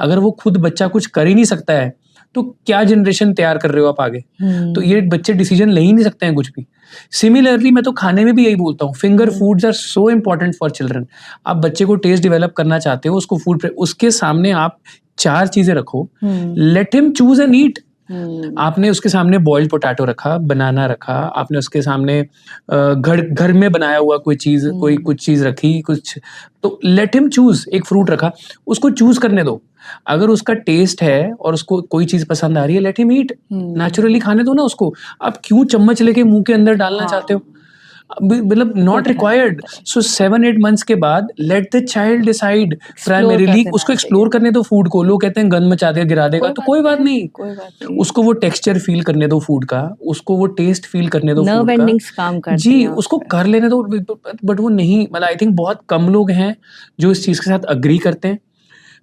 अगर वो खुद बच्चा कुछ कर ही नहीं सकता है तो क्या जनरेशन तैयार कर रहे हो आप आगे? तो ये बच्चे डिसीजन ले ही नहीं सकते हैं कुछ भी. सिमिलरली मैं तो खाने में भी यही बोलता हूँ, finger foods are so important for children. आप बच्चे को टेस्ट डेवलप करना चाहते हो, उसको फूड, उसके सामने आप 4 चीजें रखो, let him choose and eat. आपने उसके सामने बॉइल्ड पोटैटो रखा, बनाना रखा, आपने उसके सामने घर में बनाया हुआ कोई चीज, कोई कुछ चीज रखी, कुछ, तो लेट हिम चूज. एक फ्रूट रखा, उसको चूज करने दो. अगर उसका टेस्ट है और उसको कोई चीज पसंद आ रही है, लेट हिम ईट. नेचुरली खाने दो ना उसको. आप क्यों चम्मच लेके मुंह के अंदर डालना चाहते हो? मतलब नॉट होता है, रिक्वायर्ड. होता है। सो 7-8 मंथ्स के बाद let the child decide explore कर प्राइमरीली. देना उसको चाहिए। एक्सप्लोर करने दो फूड को. लोग कहते हैं गन मचा दे गिरा देगा, तो कोई बात नहीं. कोई बात नहीं। उसको वो टेक्सचर फील करने दो फूड का, उसको वो टेस्ट फील करने दो नर्व फूड का. एंडिंग्स काम करती जी, हैं उस उसको पे। कर लेने दो. बट वो नहीं, मतलब आई थिंक बहुत कम लोग हैं जो इस चीज़ के साथ अग्री करते हैं.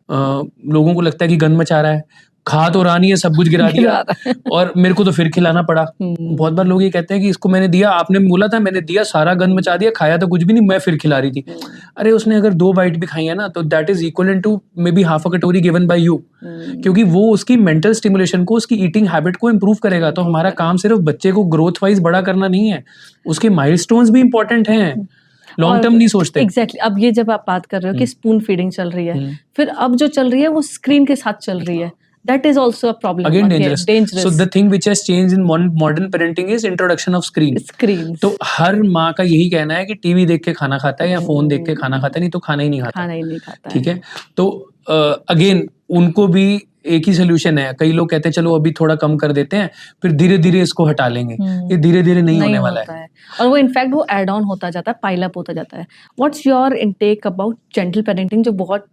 लोगों को लगता है कि गन मचा रहा है, खा तो रहा नहीं है, सब कुछ गिरा दिया गिरा रहा है। और मेरे को तो फिर खिलाना पड़ा. बहुत बार लोग ये कहते हैं कि इसको मैंने दिया, आपने बोला था, मैंने दिया, सारा गन मचा दिया, खाया तो कुछ भी नहीं, मैं फिर खिला रही थी. अरे उसने अगर 2 बाइट भी खाई है ना, तो that is equal to maybe half a katori given bye you. क्योंकि वो उसकी मेंटल स्टिमुलेशन को, उसकी ईटिंग हैबिट को इम्प्रूव करेगा. तो हमारा काम सिर्फ बच्चे को ग्रोथ वाइज बड़ा करना नहीं है, उसके माइलस्टोन्स भी इंपॉर्टेंट हैं. लॉन्ग टर्म नहीं सोचते. एग्जैक्टली अब ये जब आप बात कर रहे हो कि स्पून फीडिंग चल रही है, फिर अब जो चल रही है वो स्क्रीन के साथ चल रही है. That is also a problem. Again dangerous. So the thing which has changed in modern parenting is introduction of screen. तो हर माँ का यही कहना है कि टीवी देख के खाना खाता है या फोन देख के खाना खाता है, नहीं तो खाना ही नहीं खाता. ठीक है. तो अगेन उनको भी एक ही सोल्यूशन है. कई लोग कहते हैं चलो अभी थोड़ा कम कर देते हैं, फिर धीरे धीरे इसको हटा लेंगे. ये धीरे धीरे नहीं होने वाला है. और वो इनफैक्ट वो एड ऑन होता जाता है, पाइल अप होता जाता है. What's your intake about gentle parenting, जो बहुत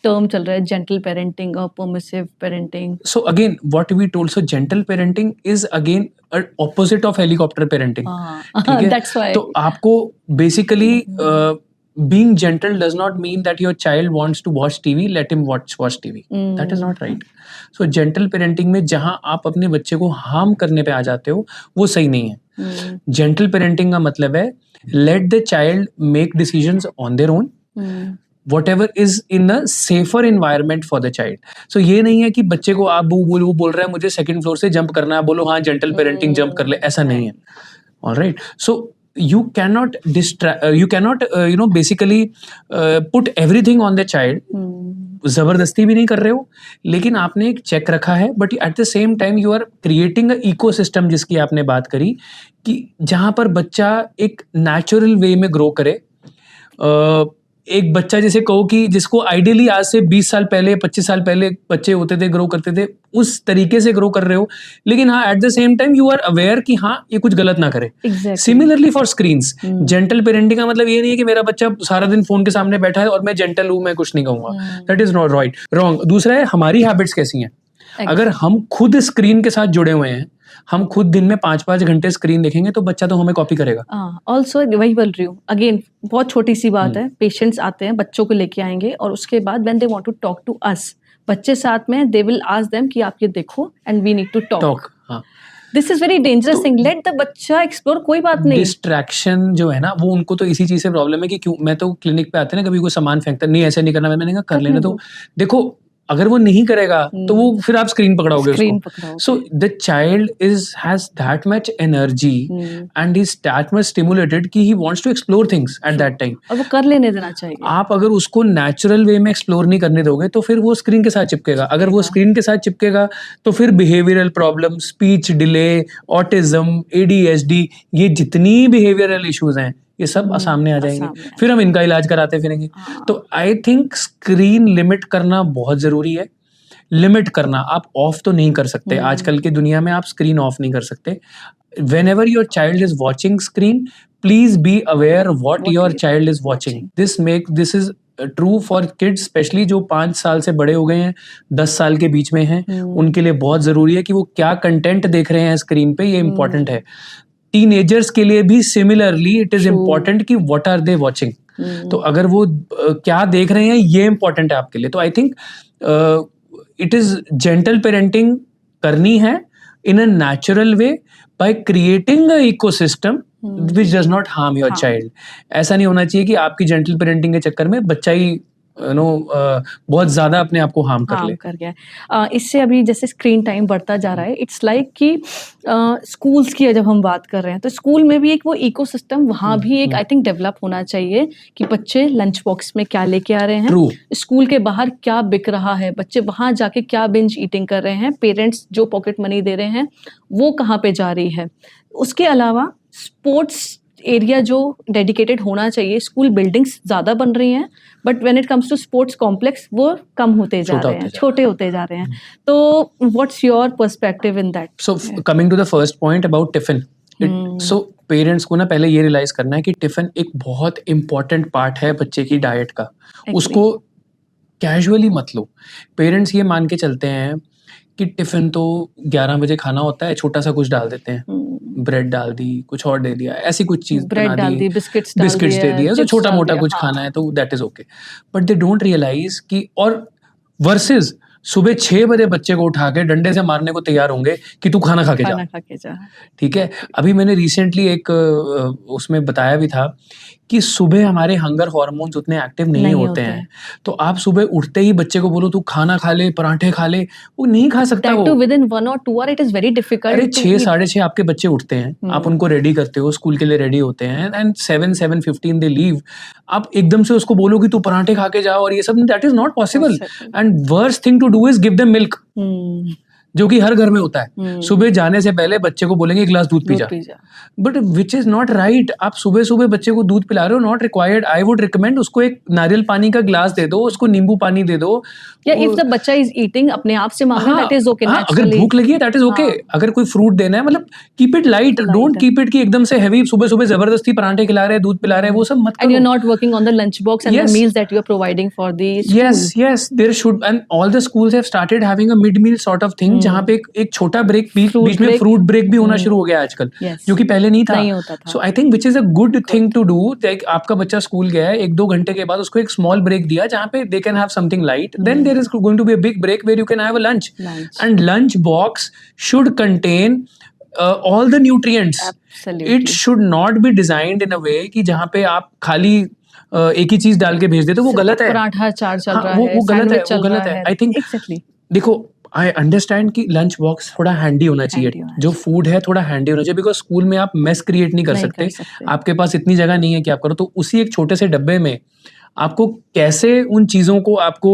टर्म चल रहा है, जेंटल पेरेंटिंग और permissive parenting? So again, what we told, so gentle parenting is again an opposite of helicopter parenting. ठीक है? That's why. तो आपको basically being gentle does not mean that your child wants to watch TV, let him watch TV. That is not right. So gentle parenting में जहाँ आप अपने बच्चे को harm करने पे आ जाते हो, वो सही नहीं है. Gentle parenting का मतलब है let the child make decisions on their own. whatever is in a safer environment for the child. So ये नहीं है कि बच्चे को आप वो बोल रहा है मुझे सेकंड फ्लोर से जंप करना है, बोलो हाँ जेंटल पेरेंटिंग जंप कर ले, ऐसा नहीं है. Alright. So you cannot basically put everything on the child. जबरदस्ती भी नहीं कर रहे हो, लेकिन आपने एक चेक रखा है, but at the same time you are creating a ecosystem, जिसकी आपने बात करी कि जहां पर बच्चा एक नेचुरल वे में ग्रो करे. एक बच्चा जैसे कहो कि जिसको आइडियली आज से 20 साल पहले 25 साल पहले बच्चे होते थे, ग्रो करते थे, उस तरीके से ग्रो कर रहे हो, लेकिन हाँ at the same time you are aware कि हाँ ये कुछ गलत ना करे. Similarly for screens, gentle parenting का मतलब ये नहीं है कि मेरा बच्चा सारा दिन फोन के सामने बैठा है और मैं जेंटल हूं, मैं कुछ नहीं कहूंगा. That is not right, wrong. दूसरा है हमारी हैबिट्स कैसी हैं. अगर हम खुद स्क्रीन के साथ जुड़े हुए हैं, हम खुद दिन में 5-5 घंटे स्क्रीन देखेंगे, तो बच्चा तो हमें कॉपी करेगा. ऑल्सो वही बोल रही हूँ, अगेन बहुत छोटी सी बात है. पेशेंट्स आते हैं, बच्चों को लेके आएंगे और उसके बाद when they want to talk to us, बच्चे साथ में, दे विल आस्क देम कि आप ये देखो and we need to talk. This is very dangerous thing. Let the bachcha explore, कोई बात नहीं. डिस्ट्रैक्शन जो है ना, वो उनको तो इसी चीज से प्रॉब्लम है कि क्यों. मैं तो क्लिनिक पे आते हैं ना, कभी कोई सामान फेंकता नहीं, ऐसा नहीं करना, मैंने कहा कर लेने तो. देखो अगर वो नहीं करेगा तो वो फिर आप स्क्रीन पकड़ाओगे उसको. So the child has that much energy and is that much stimulated कि he wants to explore things at that time, और वो कर लेने देना चाहिए. आप अगर उसको नेचुरल वे में एक्सप्लोर नहीं करने दोगे तो फिर वो स्क्रीन के साथ चिपकेगा. अगर वो स्क्रीन के साथ चिपकेगा तो फिर behavioural problem, speech delay, autism, ADHD, ये जितनी बिहेवियरल इश्यूज हैं ये सब सामने आ जाएंगे. फिर हम इनका इलाज कराते फिरेंगे. तो आई थिंक स्क्रीन लिमिट करना बहुत जरूरी है. लिमिट करना, आप ऑफ तो नहीं कर सकते. आजकल की दुनिया में आप स्क्रीन ऑफ नहीं कर सकते. whenever your child is watching screen, please be aware of what your child is watching. This is true for kids, especially जो 5 साल से बड़े हो गए हैं, 10 साल के बीच में हैं, उनके लिए बहुत जरूरी है कि वो क्या कंटेंट देख रहे हैं स्क्रीन पे, ये इंपॉर्टेंट है. टीनेजर्स के लिए भी सिमिलरली इट इज इम्पोर्टेंट कि व्हाट आर दे वाचिंग. तो अगर वो क्या देख रहे हैं ये इंपॉर्टेंट है आपके लिए. तो I think it is gentle parenting करनी है in a natural way by creating a ecosystem which does not harm your child. ऐसा नहीं होना चाहिए कि आपकी जेंटल पेरेंटिंग के चक्कर में बच्चा ही बहुत ज्यादा अपने आप को हार्म कर गया. इससे अभी जैसे स्क्रीन टाइम बढ़ता जा रहा है, इट्स लाइक कि स्कूल्स की जब हम बात कर रहे हैं तो स्कूल में भी एक वो इकोसिस्टम वहाँ भी एक आई थिंक डेवलप होना चाहिए कि बच्चे लंच बॉक्स में क्या लेके आ रहे हैं, स्कूल के बाहर क्या बिक रहा है, बच्चे वहाँ जाके क्या बिंज ईटिंग कर रहे हैं, पेरेंट्स जो पॉकेट मनी दे रहे हैं वो कहाँ पे जा रही है. उसके अलावा स्पोर्ट्स एरिया जो डेडिकेटेड होना चाहिए. स्कूल बिल्डिंग्स ज़्यादा बन रही हैं, but when it comes to sports complex वो कम होते जा रहे हैं, छोटे होते जा रहे हैं. तो what's your perspective in that? So coming to the first point about tiffin, so parents को ना पहले ये रियलाइज़ करना है कि टिफ़िन एक बहुत इम्पोर्टेंट पार्ट है बच्चे की डाइट का। उसको कैजुअली मत लो। पेरेंट्स ये मान के चलते हैं कि टिफ़िन तो 11 बजे खाना होता है, छोटा-सा कुछ डाल देते हैं। ब्रेड डाल दी, कुछ और दे दिया, ऐसी कुछ चीज़ ब्रेड बना डाल दी, दी, बिस्किट्स डाल बिस्किट्स दे दिया, दिए, तो चिप्स डाल छोटा-मोटा दिया, कुछ हाँ, खाना है तो that is okay. But they don't realise कि और वर्सेस सुबह 6 बजे बच्चे को उठा के डंडे से मारने को तैयार होंगे कि तू खाना खा के जा। खाना खा के जा। ठीक है? अभी मैंने रिसेंटली एक उसमें बताया भी था कि सुबह हमारे हंगर हॉर्मोन्स उतने एक्टिव नहीं होते हैं। तो आप सुबह उठते ही बच्चे को बोलो तू खाना खा ले, पराठे खा ले, वो नहीं खा सकता That वो। too within 1 or 2 hour it is very difficult अरे to 6 eat. साढ़े 6 आपके बच्चे उठते हैं, आप उनको रेडी करते हो, स्कूल के लिए रेडी होते हैं एंड 7:15 दे लीव। आप एकदम से उसको बोलो कि तू पराठे खा के जा और ये सब, that is not possible. And worst thing to do is give them milk, जो कि हर घर में होता है। सुबह जाने से पहले बच्चे को बोलेंगे एक गिलास दूध पी जा, but which is not right. आप सुबह सुबह बच्चे को दूध पिला रहे हो, not required. I would recommend उसको एक नारियल पानी का गिलास दे दो, उसको नींबू पानी दे दो। या इफ द बच्चा इज ईटिंग अपने आप से मांगे, दैट इज ओके, अगर नेचुरली। भूख लगी है दैट इज ओके। अगर कोई फ्रूट देना है, मतलब keep it light, don't keep it कि एकदम से हैवी सुबह सुबह जबरदस्ती पराठे खिला रहे हैं, दूध पिला रहे हैं, वो सब मत And करो। you're not working on the lunch box and the meals that you're providing for the school. Yes, there should, and all the schools have started having a mid-meal sort of thing, जहाँ पे एक छोटा ब्रेक, बीच में फ्रूट ब्रेक भी होना शुरू हो गया आजकल, जो कि पहले नहीं था। So I think which is a good thing to do, like आपका बच्चा स्कूल गया है, 1-2 घंटे के बाद उसको एक small break दिया जहाँ पे they can have something light, then there is going to be a big break where you can have a lunch. And lunch box should contain all the nutrients. Absolutely. It should not be designed in a way कि जहाँ पे आप खाली एक ही चीज डाल के भेज देते, वो गलत है। पराठा चार चल रहा है, वो गलत है, वो गलत है। आई थिंक देखो, आई अंडरस्टैंड कि लंच बॉक्स थोड़ा हैंडी होना चाहिए, जो फूड है थोड़ा हैंडी होना चाहिए, बिकॉज स्कूल में आप मेस क्रिएट नहीं कर सकते, आपके पास इतनी जगह नहीं है कि आप करो। तो उसी एक छोटे से डब्बे में आपको कैसे उन चीज़ों को आपको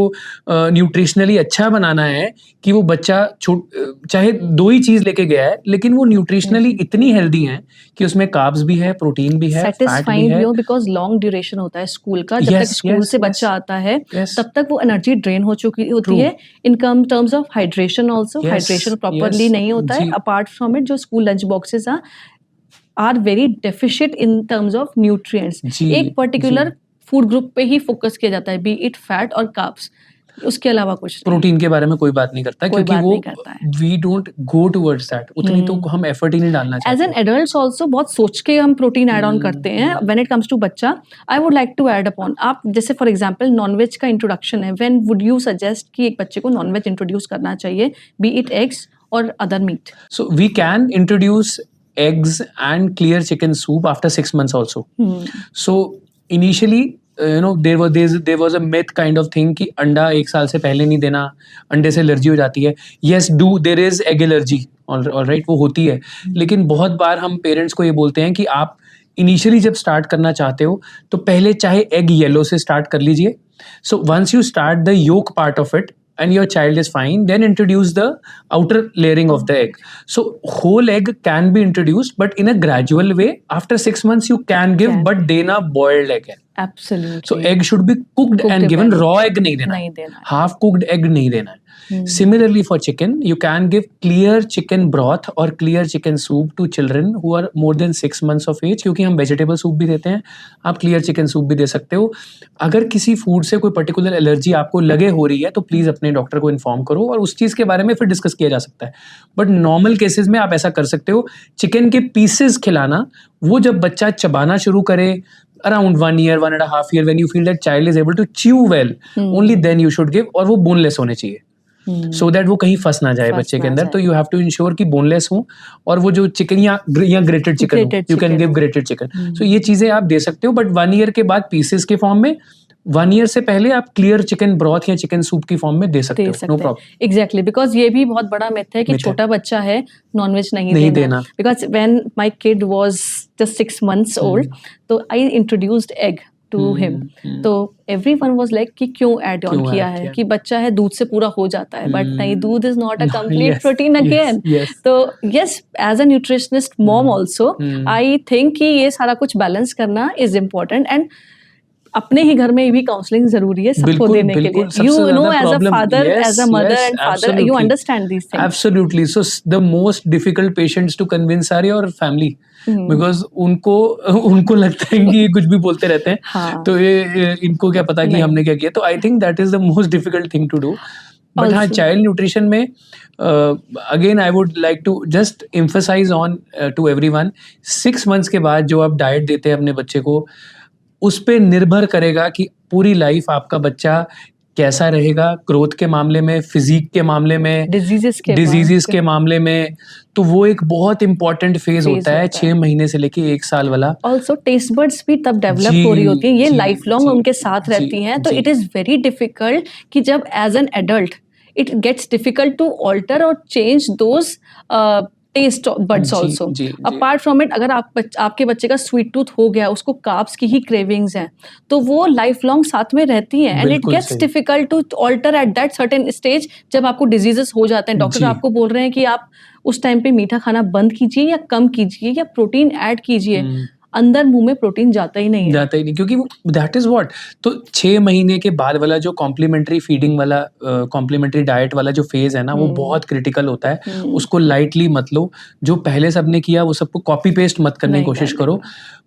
न्यूट्रिशनली अच्छा बनाना है कि वो बच्चा चाहे 2 ही चीज़ लेके गया है, लेकिन वो न्यूट्रिशनली इतनी हेल्दी हैं कि उसमें कार्ब्स भी है, प्रोटीन भी है, फैट भी है। बिकॉज लॉन्ग ड्यूरेशन होता है स्कूल का, जब तक स्कूल से बच्चा आता है तब तक वो एनर्जी ड्रेन हो चुकी होती है। In terms of hydration also, hydration properly नहीं होता है। अपार्ट फ्रॉम इट, जो school lunch boxes are very deficient in terms of nutrients. एक पर्टिकुलर फूड ग्रुप पे ही फोकस किया जाता है, बी इट फैट और कार्ब्स, उसके अलावा कुछ प्रोटीन के बारे में कोई बात नहीं करता, क्योंकि वो we don't go towards that, उतनी तो हम एफर्ट ही नहीं डालना चाहते। एज एन एडल्ट्स आल्सो बहुत सोच के हम प्रोटीन ऐड ऑन करते हैं। When it comes to bachcha, I would like to add upon, आप जैसे फॉर एग्जांपल नॉनवेज का इंट्रोडक्शन है, व्हेन वुड यू सजेस्ट कि एक बच्चे को नॉनवेज इंट्रोड्यूस करना चाहिए, बी इट एग्स और other meat? So we can introduce eggs and clear chicken soup after 6 months also. So initially there was a myth kind of thing कि अंडा 1 साल से पहले नहीं देना, अंडे से एलर्जी हो जाती है। Yes, there is egg allergy, all right, वो होती है। लेकिन बहुत बार हम पेरेंट्स को ये बोलते हैं कि आप इनिशियली जब स्टार्ट करना चाहते हो तो पहले चाहे एग येलो से स्टार्ट कर लीजिए। So once you start the yolk part of it and your child is fine, then introduce the outer layering of the egg. So whole egg can be introduced, but in a gradual way. After 6 months you can give, but देना boiled egg है। Absolutely. So egg should be cooked and given. Raw egg नहीं देना है, half cooked egg नहीं देना है। Similarly for chicken, you can give clear chicken broth or clear chicken soup to children who are more than 6 months of age, क्योंकि हम vegetable soup भी देते हैं, आप clear chicken soup भी दे सकते हो। अगर किसी फूड से कोई पर्टिकुलर एलर्जी आपको लगे हो रही है तो प्लीज़ अपने डॉक्टर को इन्फॉर्म करो और उस चीज़ के बारे में फिर डिस्कस किया जा सकता है। बट नॉर्मल केसेस में आप ऐसा कर सकते हो, चिकन के पीसेस खिलाना, वो जब बच्चा चबाना शुरू करे around 1 year, 1.5 year, when you feel that child is able to chew well, only then you should give, और वो boneless होने चाहिए, so that वो कहीं फंस ना जाए बच्चे के अंदर। तो you have to ensure कि boneless हो, और वो जो चिकन या grated chicken हो, you can give grated chicken। so ये चीज़ें आप दे सकते हो, but 1 year के बाद पीसेस के फॉर्म में, 1 year से पहले आप क्लियर चिकन ब्रॉथ या चिकन सूप की फॉर्म में दे सकते हो, नो प्रॉब्लम। एग्जैक्टली, बिकॉज ये भी बहुत बड़ा मिथ है कि छोटा बच्चा है नॉनवेज नहीं देना। Because when my kid was just 6 months old, तो आई इंट्रोड्यूस्ड एग टू हिम, तो एवरीवन वाज लाइक कि क्यों ऐड ऑन किया है, कि बच्चा है दूध से पूरा हो जाता है, बट नहीं, doodh is not a complete protein again. तो yes, as a nutritionist mom also I think कि ये सारा कुछ बैलेंस करना इज इम्पोर्टेंट। एंड अपने ही घर में भी काउंसलिंग जरूरी है सबको बिल्कुल देने के लिए. बिल्कुल सबसे You know, ज्यादा as a problem, father, yes as a mother yes and father, you absolutely understand these things. absolutely so the most difficult patients to convince are your family because उनको उनको लगता है कि ये कुछ भी बोलते रहते हैं, हाँ. तो ये इनको क्या पता कि नहीं. हमने क्या किया. तो I think that is the most difficult thing to do. But हाँ, Also. चाइल्ड न्यूट्रिशन में again I would like to just emphasise on to everyone, 6 months के बाद जो आप डाइट देते हैं अपने बच्चे को, उस पे निर्भर करेगा कि पूरी लाइफ आपका बच्चा कैसा रहेगा, ग्रोथ के मामले में, फिजिक के मामले में, डिजीजेस के मामले में. तो वो एक बहुत इंपॉर्टेंट फेज होता है 6 महीने से लेके 1 साल वाला. ऑल्सो टेस्ट बर्ड्स भी तब डेवलप हो रही होती है, ये लाइफ लॉन्ग उनके साथ रहती हैं. तो इट इज वेरी डिफिकल्ट कि जब as an adult it gets difficult to alter और change those taste buds also. Apart from it, अगर आपके बच्चे का स्वीट टूथ हो गया, उसको कार्ब्स की ही क्रेविंग्स हैं, तो वो लाइफ लॉन्ग साथ में रहती हैं. And it gets difficult to alter at that certain stage जब आपको डिजीजेस हो जाते हैं. डॉक्टर आपको बोल रहे हैं कि आप उस टाइम पे मीठा खाना बंद कीजिए या कम कीजिए या प्रोटीन ऐड कीजिए. अंदर मुंह में प्रोटीन जाता ही नहीं है, क्योंकि दैट इज व्हाट. तो 6 महीने के बाद वाला जो कॉम्प्लीमेंट्री फीडिंग वाला, कॉम्प्लीमेंट्री डाइट वाला जो फेज है ना, वो बहुत क्रिटिकल होता है. उसको लाइटली मत लो. जो पहले सबने किया वो सबको कॉपी पेस्ट मत करने की कोशिश करो.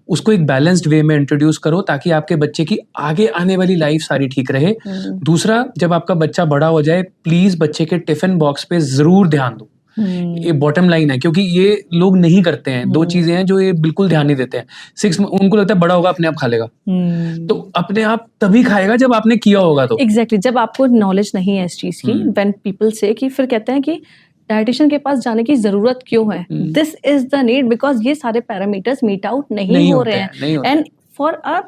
उसको एक बैलेंस्ड वे में इंट्रोड्यूस करो ताकि आपके बच्चे की आगे आने वाली लाइफ सारी ठीक रहे. दूसरा, जब आपका बच्चा बड़ा हो जाए, प्लीज बच्चे के टिफिन बॉक्स पे जरूर ध्यान दो. ये बॉटम लाइन है, क्योंकि ये लोग नहीं करते हैं. 2 चीजें हैं जो ये बिल्कुल ध्यान नहीं देते हैं. 6 उनको लगता है बड़ा होगा अपने आप खा लेगा. तो अपने आप तभी खाएगा जब आपने किया होगा. तो एग्जैक्टली जब आपको नॉलेज नहीं है इस चीज की, व्हेन पीपल से कि फिर कहते हैं कि डाइटिशियन के पास जाने की जरूरत क्यों है. This is the need, because ये सारे पैरामीटर्स मीट आउट नहीं हो रहे हैं. And for a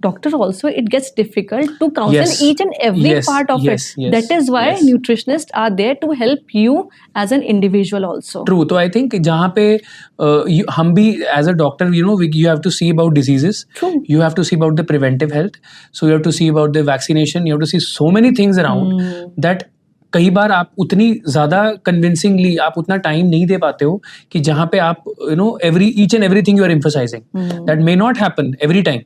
doctor also it gets difficult to counsel each and every part of it. That is why nutritionists are there to help you as an individual also. True. तो I think जहाँ पे हम भी as a doctor, you know, you have to see about diseases. True. You have to see about the preventive health. So you have to see about the vaccination. You have to see so many things around that कई बार आप उतनी ज़्यादा कन्विंसिंगली आप उतना टाइम नहीं दे पाते हो कि जहाँ पे आप each and everything you are emphasizing. That may not happen every time.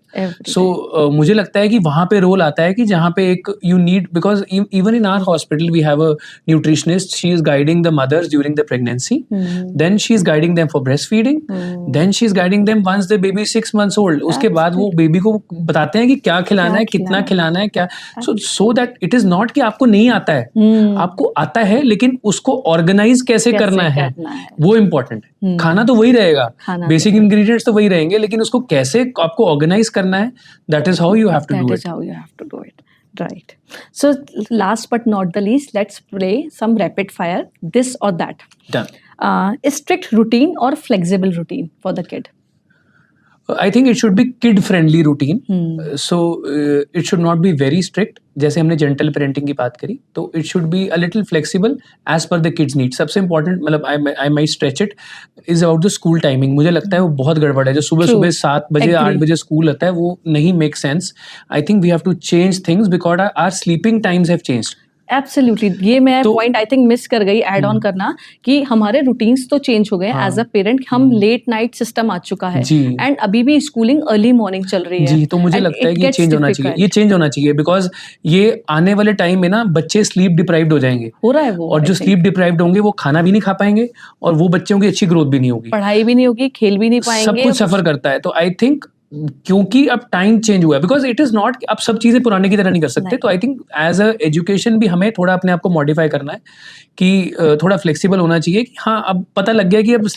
So मुझे लगता है कि वहाँ पे रोल आता है कि जहाँ पे एक you need, because even in our hospital we have a nutritionist. She is guiding the mothers during the pregnancy, then she is guiding them for breast feeding, then she is guiding them once the baby 6 months old. उसके बाद वो बेबी को बताते हैं कि क्या खिलाना है, कितना खिलाना है, क्या. So that it is not कि आपको नहीं आता है, आपको आता है, लेकिन उसको ऑर्गेनाइज कैसे करना है वो इम्पोर्टेंट है. खाना तो वही रहेगा, बेसिक इंग्रेडिएंट्स तो वही रहेंगे, लेकिन उसको कैसे आपको ऑर्गेनाइज करना है, that is how you have to do it. Right. So last but not the least, let's play some rapid fire, this or that. Done. Strict routine or flexible routine for the kid? I think it should be kid-friendly routine. So it should not be very strict. जैसे हमने gentle parenting की बात करी, तो it should be a little flexible as per the kids' needs. सबसे important, मतलब I might stretch it, is about the school timing. मुझे लगता है वो बहुत गड़बड़ है. जो सुबह 7 बजे 8 बजे स्कूल आता है, वो नहीं make sense. I think we have to change things because our sleeping times have changed. Absolutely. ये मैं पॉइंट आई थिंक मिस कर गई ऐड ऑन करना कि हमारे रूटीन्स तो चेंज हो गए. एज अ पेरेंट हम लेट नाइट सिस्टम आ चुका है एंड अभी भी स्कूलिंग अर्ली मॉर्निंग चल रही है. जी, तो मुझे लगता है कि ये चेंज होना चाहिए. ये चेंज होना चाहिए बिकॉज ये आने वाले टाइम में ना बच्चे स्लीप डिप्राइव्ड हो जाएंगे. हो रहा है वो. और जो स्लीप डिप्राइव्ड होंगे वो खाना भी नहीं खा पाएंगे और वो बच्चों की अच्छी ग्रोथ भी नहीं होगी, पढ़ाई भी नहीं होगी, खेल भी नहीं पाएंगे, सब कुछ सफर करता है. तो आई थिंक क्योंकि अब टाइम चेंज हुआ है, बिकॉज इट इज नॉट, अब सब चीजें पुराने की तरह नहीं कर सकते. तो I think as a education भी हमें थोड़ा अपने आप को मॉडिफाई करना है कि थोड़ा फ्लेक्सिबल होना चाहिए कि हाँ, अब पता लग गया कि अब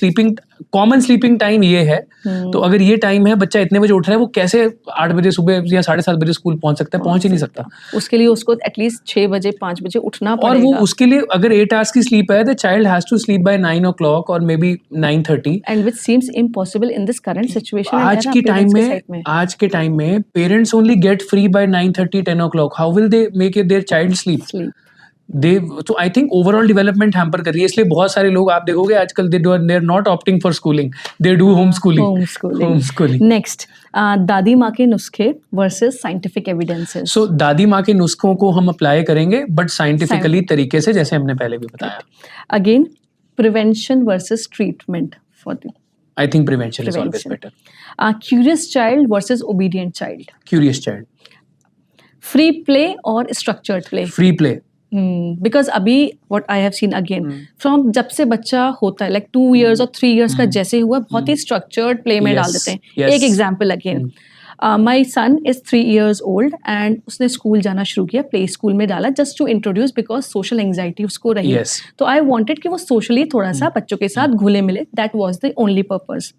कॉमन स्लीपिंग टाइम ये है, तो अगर ये टाइम है, बच्चा इतने बजे उठ रहा है, वो कैसे 8 बजे सुबह या 7:30 बजे स्कूल पहुंच सकता है? पहुंच ही नहीं सकता. उसके लिए उसको एटलीस्ट 6 बजे 5 बजे उठना पड़ेगा. और वो उसके लिए अगर 8 hours की स्लीप है, the child has to sleep by 9 o'clock और may be 9:30. And which seems impossible in this current situation. आज के टाइम में parents only get free by 9:30 10 o'clock. How will they make their child sleep? तो I think overall development hamper कर रही है. इसलिए बहुत सारे लोग आप देखोगे आजकल they are not opting for schooling, they do home schooling. Next, दादी माँ के नुस्खे वर्सेस साइंटिफिक एविडेंसेस. सो दादी माँ के नुस्खों को हम अप्लाई करेंगे बट साइंटिफिकली तरीके से, जैसे हमने पहले भी बताया. Again, prevention versus treatment for the. I think prevention is always better. Curious child versus obedient child. Curious child. Free play और structured play? Free play. Because अभी what I have seen again from जब से बच्चा होता है लाइक 2 years और 3 years का जैसे हुआ बहुत ही स्ट्रक्चर्ड प्ले में डाल देते हैं। एक example again, my son is 3 years old एंड उसने स्कूल जाना शुरू किया, प्ले स्कूल में डाला just to introduce because social anxiety उसको रही। तो आई वॉन्टेड कि वो सोशली थोड़ा सा बच्चों के साथ घुले मिले, that was the only purpose.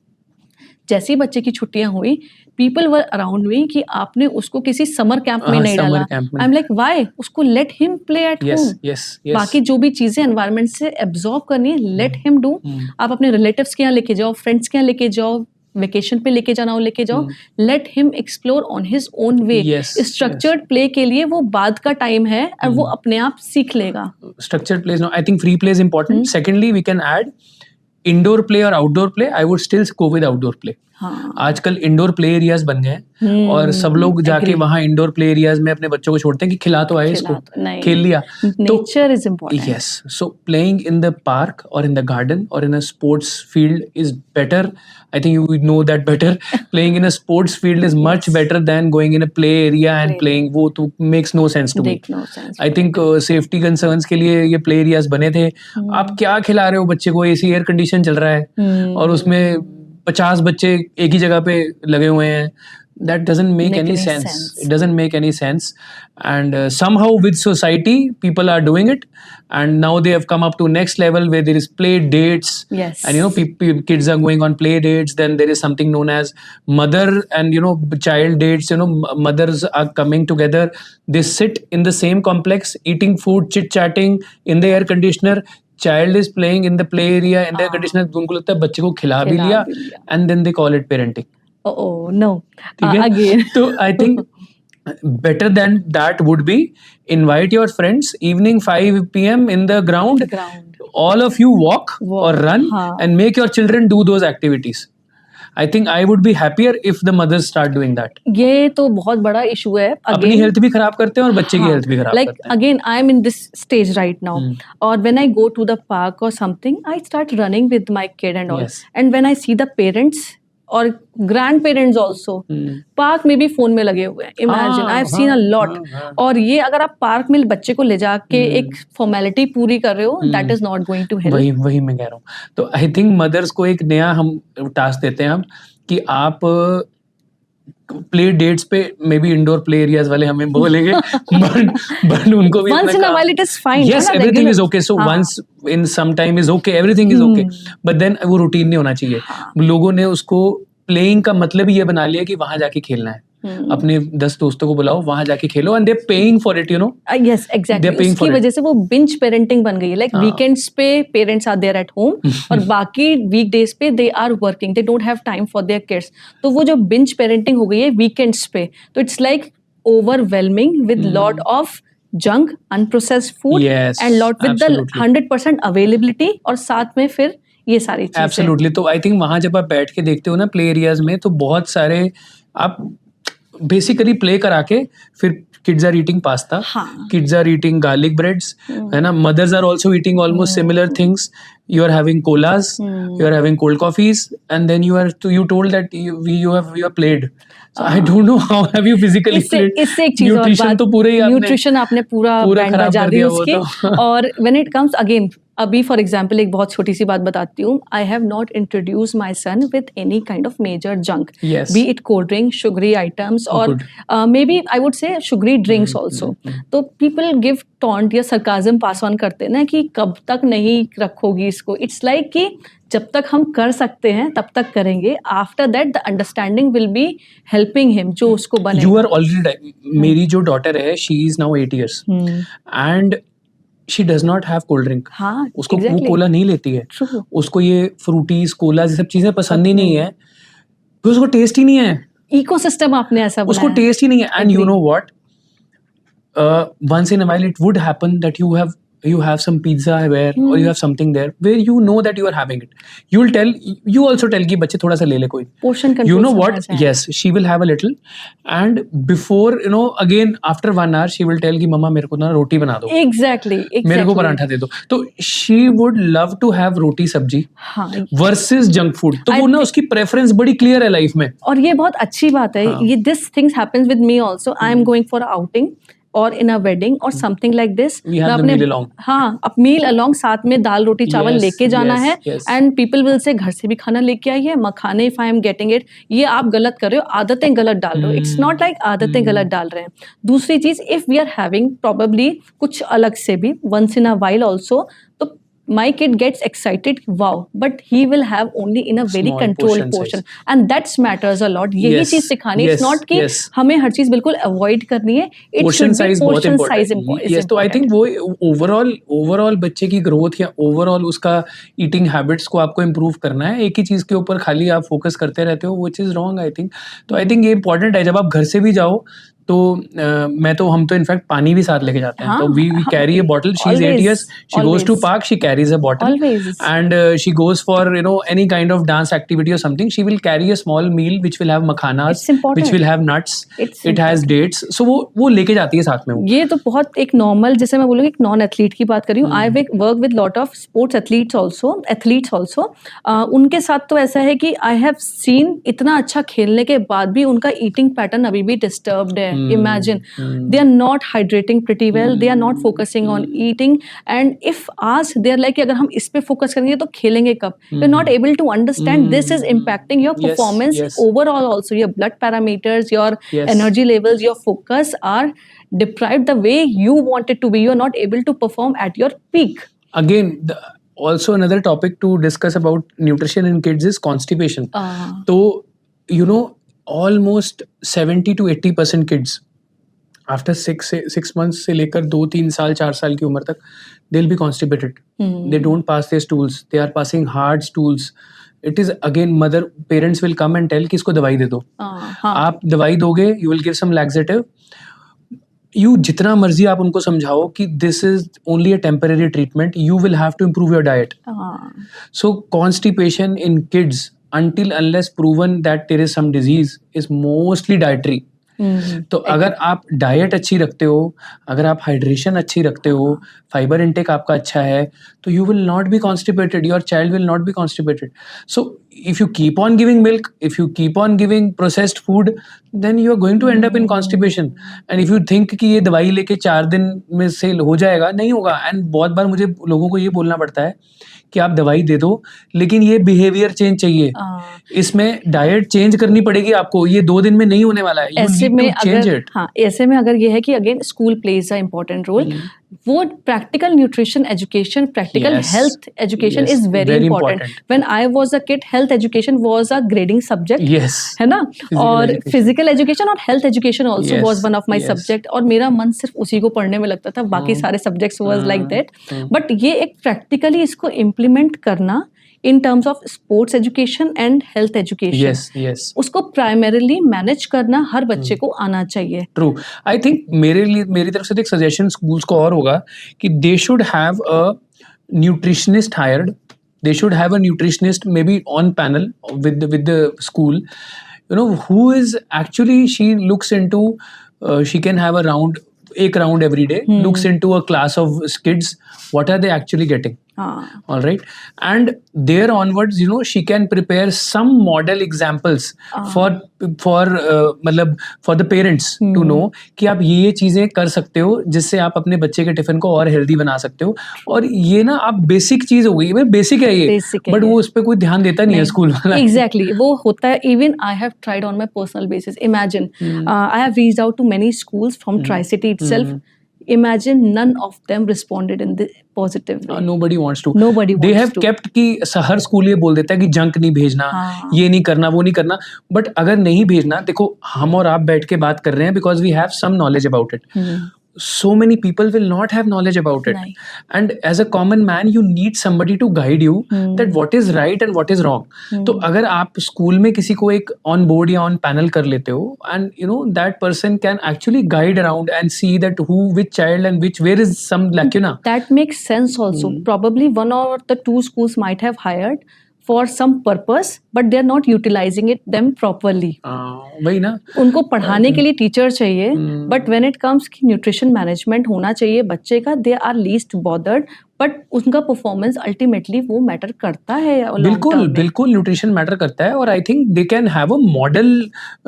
जैसे ही बच्चे की छुट्टियां हुई, पीपल वर अराउंड मी कि आपने उसको किसी समर कैंप में नहीं डाला। I am like why? उसको let him play at home. बाकी जो भी चीजें एनवायरनमेंट से एब्जॉर्ब करनी है, लेट हिम डू। आप अपने रिलेटिव्स के यहाँ लेके जाओ, फ्रेंड्स के यहाँ लेके जाओ, वेकेशन पे लेके जाना हो लेके जाओ, let him explore on his own way. Structured play के लिए वो बाद का टाइम है और वो अपने आप सीख लेगा। Structured play, I think free play is important. Secondly we can add indoor play और outdoor play. I would still go with outdoor play. आजकल इंडोर प्ले एरियाज बन गए हैं और सब लोग जाके वहां इंडोर प्ले एरियाज में अपने बच्चों को छोड़ते हैं कि खिला तो आए इसको, खेल लिया। Nature is important. Yes, so playing in the park और इन द गार्डन और in a sports field is better. I think you know that better. Playing in a sports field is much better than going in a play area and playing. वो तो makes no sense to me. I think safety concerns के लिए ये प्ले एरियाज बने थे। आप क्या खिला रहे हो बच्चे को? एसी एयर कंडीशन चल रहा है और उसमें 50 बच्चे एक ही जगह पे लगे हुए हैं। That doesn't make any sense. It doesn't make any sense. And somehow with society, people are doing it. And now they have come up to next level where there is play dates. Yes. And you know, kids are going on play dates. Then there is something known as mother and, you know, child dates. You know, mothers are coming together. They sit in the same complex, eating food, chit-chatting in the air conditioner. Child is playing in the play area in the air conditioner. उनको लगता है बच्चे को खिला भी लिया and then they call it parenting. Oh no. Again. So I think better than that would be invite your friends evening 5 p.m. in the ground. All of you walk or run and make your children do those activities. I think I would be happier if the mothers start doing that. ये तो बहुत बड़ा इशू है। अपनी हेल्थ भी खराब करते हैं और बच्चे की हेल्थ भी खराब करते हैं। Like again, I am in this stage right now. Or when I go to the park or something, I start running with my kid and all. And when I see the parents और ग्रैंड पेरेंट्स ऑल्सो पार्क में भी फोन में लगे हुए हैं। Imagine, I have seen a lot. और ये अगर आप पार्क में बच्चे को ले जाके एक फॉर्मेलिटी पूरी कर रहे हो, that is not going to help. वही मैं कह रहा हूँ। तो आई थिंक मदर्स को एक नया हम टास्क देते हैं हम कि आप प्ले डेट्स पे may be indoor play areas वाले हमें बोलेंगे बट उनको भी once in a while it is fine. Yes, everything is okay. So once in some time is okay, everything is okay. But then वो रूटीन नहीं होना चाहिए। लोगों ने उसको प्लेइंग का मतलब ये बना लिया कि वहां जाके खेलना है। अपने 10 दोस्तों को बुलाओ, वहां जाके खेलो and they paying for it, you know. Yes exactly, उसकी वजह से वो बिंज पेरेंटिंग बन गई है। लाइक वीकेंड्स पे parents are there at home और बाकी वीकडेज पे they are working, they don't have time for their kids. तो वो जो बिंज पेरेंटिंग हो गई है वीकेंड्स पे, तो it's like overwhelming with lot of junk, unprocessed food and lot with the 100% availability और साथ में फिर ये सारी चीजें। एब्सोल्युटली। तो आई थिंक वहां जब आप बैठ के देखते हो ना प्ले एरियाज में, तो बहुत सारे आप बेसिकली प्ले करा के फिर kids are eating pasta, kids are eating garlic breads, है ना। Mothers are also eating almost similar things. You are having colas, you are having cold coffees, and then you told that you have played. So I don't know how have you physically played. इससे एक चीज और बात, तो पूरे ही न्यूट्रिशन आपने पूरा बैंड बजा दी उसकी। और when it comes again, अभी फॉर एग्जाम्पल एक बहुत छोटी सी बात बताती हूँ। I have not introduce my son with any kind of major junk, be it cold drink, sugary items और may be I would say sugary drinks also. तो पीपल गिव टॉन्ट या सरकाजम पास ऑन करते हैं ना कि कब तक नहीं रखोगी इसको। इट्स लाइक कि जब तक हम कर सकते हैं तब तक करेंगे, after that the understanding will be helping him, जो उसको बने। यू आर ऑलरेडी, मेरी जो डॉटर है she is now 8 years and she does not have cold drink. हाँ, उसको वो कोला नहीं लेती है। उसको ये फ्रूटीज, कोला, ये सब चीजें पसंद ही नहीं है, तो उसको टेस्ट ही नहीं है। इकोसिस्टम आपने ऐसा बनाया, उसको टेस्ट ही नहीं है। And you know what, once in a while it would happen that you have you have some pizza where or you Hmm. have something there where you know that you are having it, you also tell कि बच्चे थोड़ा सा ले ले कोई, पोर्शन you कंट्रोल know समझ what, है। yes, she will have a little, and before, you know, again after 1 hour she will tell कि मम्मा मेरे को ना रोटी बना दो, एग्जैक्टली मेरे को एग्जैक्टली पराठा दे दो, तो she would love to have रोटी सब्जी हाँ वर्सेस जंक फूड, तो I वो ना उसकी प्रेफरेंस बड़ी क्लियर है लाइफ में. और ये बहुत अच्छी बात है। हाँ. ये this things happens with me also. I am going for outing और इन अ वेडिंग और something like this, We have the meal along. हाँ अब मील अलोंग साथ में दाल रोटी चावल Yes, लेके जाना yes, है। yes. And people will say घर से भी खाना लेके आई है मखाने, if I am getting it. ये आप गलत कर रहे हो, आदतें गलत डाल रहे हो। इट्स नॉट लाइक आदतें गलत डाल रहे हैं। दूसरी चीज, if we are having probably कुछ अलग से भी once in a while also, तो my kid gets excited, wow, but he will have only in a very Small controlled portion portion, and that matters a lot. यही Yes, चीज सिखानी, yes, इट्स नॉट कि yes. हमें हर चीज बिल्कुल अवॉइड करनी है। It portion should be size बहुत पोर्शन साइज इम्पोर्टेंट. यस, तो आई थिंक वो ओवरऑल बच्चे की ग्रोथ या ओवरऑल उसका ईटिंग हैबिट्स को आपको इम्प्रूव करना है. एक ही चीज के ऊपर खाली आप फोकस करते रहते हो, which is wrong I think. तो आई थिंक ये इंपॉर्टेंट है. जब आप घर से भी जाओ तो हम तो इनफैक्ट पानी भी साथ लेके जाते हैं. हाँ, तो we carry a bottle. She is 8 years, she goes to park, she carries a bottle, Always. and she goes for, you know, any kind of dance activity or something, she will carry a small meal which will have makhanas, It's important. which will have nuts, It's it has dates, so वो लेके जाती है साथ में वो. ये तो बहुत एक नॉर्मल, जैसे मैं बोलूँगी एक नॉन एथलीट की बात कर रही हूँ। I work with lot of sports athletes also. उनके साथ तो ऐसा है कि आई हैव सीन इतना अच्छा खेलने के बाद भी उनका ईटिंग पैटर्न अभी भी डिस्टर्ब्ड है। Imagine, they are not hydrating pretty well, they are not focusing on eating, and if आज दे आर लाइक अगर हम इस पे फोकस करेंगे तो खेलेंगे कब? You are not able to understand this is impacting your Yes, performance yes. overall also, your blood parameters, your Yes. energy levels, your focus are deprived the way you want it to be. You are not able to perform at your peak. Again, also another topic to discuss about nutrition in kids is constipation. तो you know, almost 70 to 80% kids after 6 months से लेकर 2-3 साल 4 साल की उम्र तक they'll be constipated. They don't pass their stools, they are passing hard stools. It is again, parents will come and tell कि इसको दवाई दे दो. हाँ, आप दवाई दोगे, you will give some laxative. You जितना मर्जी आप उनको समझाओ कि this is only a temporary treatment, you will have to improve your diet. So constipation in kids, until unless proven that there is some disease, is mostly dietary. तो अगर आप डाइट अच्छी रखते हो, अगर आप हाइड्रेशन अच्छी रखते हो, फाइबर इनटेक आपका अच्छा है, तो you will not be constipated, your child will not be constipated. So if you keep on giving milk, if you keep on giving processed food, then you are going to end up in constipation. And if you think कि ये दवाई लेके 4 दिन में से हो जाएगा, नहीं होगा. एंड बहुत बार मुझे लोगों को ये बोलना पड़ता है कि आप दवाई दे दो, लेकिन ये बिहेवियर चेंज चाहिए, इसमें डाइट चेंज करनी पड़ेगी आपको, ये 2 दिन में नहीं होने वाला है. You ऐसे need में to change अगर it. हाँ, ऐसे में अगर ये है कि again school plays a important role, वो practical nutrition education, practical Yes. Health education Yes, is very very important. important. When I was a kid, health education was a grading subject, Yes. है ना? और education. फिजिकल एजुकेशन और health education also Yes, was one of my yes. Subject, और मेरा मन सिर्फ उसी को पढ़ने में लगता था, बाकी सारे subjects was like that. But ये एक प्रैक्टिकली इसको इम्प्लीमेंट करना इन terms of sports education and health education, Yes, yes. उसको प्राइमरीली मैनेज करना हर बच्चे को आना चाहिए. ट्रू. आई थिंक मेरी तरफ से एक सजेशन स्कूल्स को और होगा कि they should have a nutritionist hired. They should have a nutritionist maybe on panel with the school, you know, who is actually, she looks into, she can have a round every day, looks into a class of kids, what are they actually getting. All right, and there onwards, you know, she can prepare some model examples for मतलब for the parents to know कि आप ये चीजें कर सकते हो जिससे आप अपने बच्चे के टिफिन को और हेल्दी बना सकते हो. और ये ना आप बेसिक चीज हो गई, बेसिक है ये, बट वो उस पर कोई ध्यान देता नहीं है स्कूल वाला. एग्जैक्टली, वो होता है. Even I have tried on my personal basis. Imagine, I have reached out to many schools from tri city itself. Imagine none of them responded in the positive way. Nobody wants to. Nobody They wants have to. kept कि हर स्कूल ये बोल देता है कि जंक नहीं भेजना, ये नहीं करना, वो नहीं करना. बट अगर नहीं भेजना, देखो हम और आप बैठ के बात कर रहे हैं because we have some knowledge about it. so many people will not have knowledge about it. नहीं And as a common man, you need somebody to guide you that what is right and what is wrong. तो अगर आप स्कूल में किसी को एक ऑन बोर्ड या ऑन पैनल कर लेते हो, and you know that person can actually guide around and see that who, which child and which, where is some lacuna. that makes sense also. Probably one or the two schools might have hired for some purpose, but they are not utilizing it them properly. वही ना. उनको पढ़ाने के लिए टीचर चाहिए, बट व्हेन इट कम्स कि न्यूट्रिशन मैनेजमेंट होना चाहिए बच्चे का, they are least bothered, but उनका परफॉर्मेंस अल्टीमेटली वो मैटर करता है long बिल्कुल term में. बिल्कुल न्यूट्रिशन मैटर करता है. और आई think they can have a model,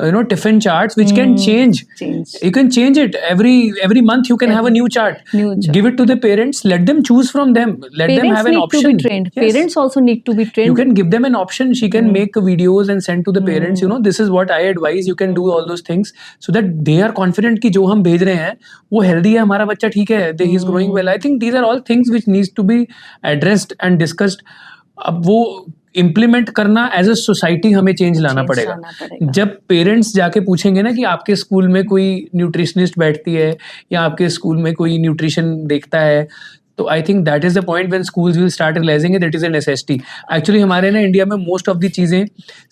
you know, tiffin charts which can change. Change. You can change it every month. You can have a new chart. New chart. Give it to the parents. Let them choose from them. Let them Parents have an need option. to be trained. Yes. Parents also need to be You trained. can give them an option. She can make videos and send to the parents. You know, this is what I advise. You can do all those things so that they are confident कि जो हम भेज रहे हैं वो healthy है, हमारा बच्चा ठीक है, he is growing well. I think these are all things which needs to be addressed and discussed. अब वो इम्प्लीमेंट करना एज अ सोसाइटी हमें चेंज लाना Change पड़ेगा. लाना पड़ेगा. जब पेरेंट्स जाके पूछेंगे ना कि आपके स्कूल में कोई न्यूट्रिशनिस्ट बैठती है या आपके स्कूल में कोई न्यूट्रिशन देखता है, तो I think that is the point when schools will start realising it is a necessity. Actually हमारे ना इंडिया में मोस्ट ऑफ द चीजें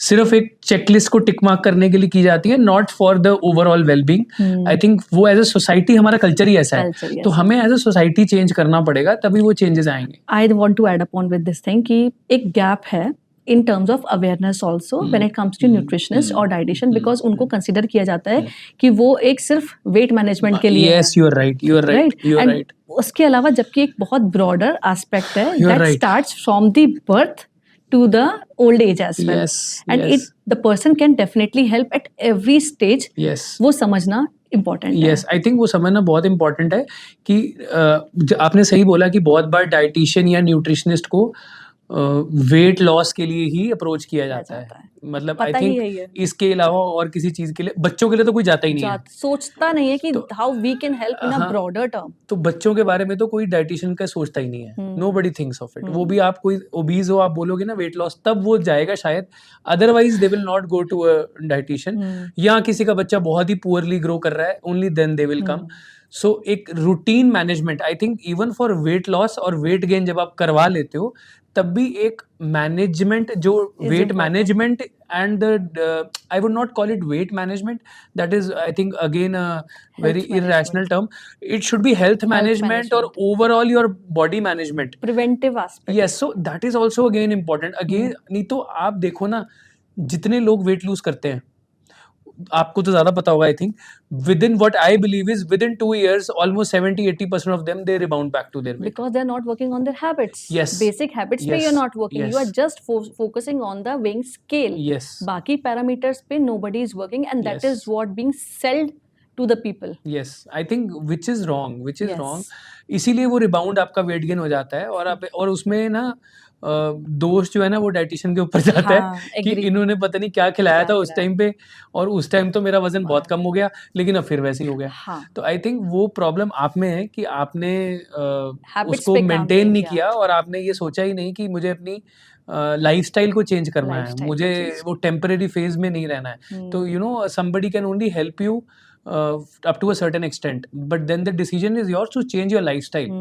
सिर्फ एक चेकलिस्ट को टिक मार्क करने के लिए की जाती है, not for the overall wellbeing. I think वो एज अ सोसाइटी हमारा कल्चर ही ऐसा है. Culture ही तो हमें एज अ सोसाइटी चेंज करना पड़ेगा, तभी वो चेंजेस आएंगे. I want to add upon with this thing कि एक gap है in terms of awareness also when it comes to nutritionist और dietitian, because उनको consider किया जाता है कि वो एक सिर्फ weight management के लिए Yes, you are right. You are right. right? You are And right. उसके अलावा जबकि एक बहुत broader aspect है You are that right. starts from the birth to the old age as well. Yes, And yes. the person can definitely help at every stage. Yes. वो समझना important है. यस, आई थिंक वो समझना बहुत इंपॉर्टेंट है कि आपने सही बोला कि बहुत बार डाइटिशियन या न्यूट्रिशनिस्ट को वेट लॉस के लिए ही अप्रोच किया जाता है. मतलब आई पता ही है थिंक ये. इसके अलावा और किसी चीज के लिए, बच्चों के लिए तो कोई जाता ही नहीं है. सोचता नहीं है कि तो- how we can help in a हाँ. broader term. तो बच्चों के बारे में तो कोई डाइटिशियन का सोचता ही नहीं है. Nobody thinks of it. वो भी आप कोई ओबीज हो, आप बोलोगे ना वेट लॉस, तब वो जाएगा शायद. Otherwise they will not go to a dietitian. या किसी का बच्चा बहुत ही पुअरली ग्रो कर रहा है, only then they will come. So एक routine management, I think even for weight loss और वेट गेन जब आप करवा लेते हो, तब भी एक मैनेजमेंट जो weight important. Management and I would not call it weight management, that is I think again a very irrational term. It should be health management or overall your body management. Preventive aspect. Yes, so that is also again important. Again, नहीं तो आप देखो ना, जितने लोग वेट लूज करते हैं, आपको तो ज्यादा पता होगा, I think with in what I believe is with in 2 years almost 70-80% of them they rebound back to their weight. Because they're not working on their habits. Yes. Basic habits पे Yes. you're not working. You Yes. are just focusing on the weighing scale. Yes. बाकी parameters पे nobody is working, and that Yes. is what being sold to the people. Yes, I think which is wrong. Yes. इसीलिए वो रिबाउंड आपका वेट गेन हो जाता है. और आप और उसमें ना दोस्त जो है ना वो डाइटिशियन के ऊपर जाता हाँ, है कि agree. इन्होंने पता नहीं क्या खिलाया क्या था उस खिलाया। टाइम पे, और उस टाइम तो मेरा वजन बहुत कम हो गया, लेकिन अब फिर वैसे ही हो गया. हाँ. तो आई थिंक वो प्रॉब्लम आप में है कि आपने Habits उसको पे काम मेंटेन नहीं नहीं किया. किया, और आपने ये सोचा ही नहीं कि मुझे अपनी लाइफस्टाइल को चेंज करना है, Lifestyle को मुझे change. वो टेम्परेरी फेज में नहीं रहना है. तो you know somebody can only help you up to a certain extent, but then the decision is yours to change your lifestyle.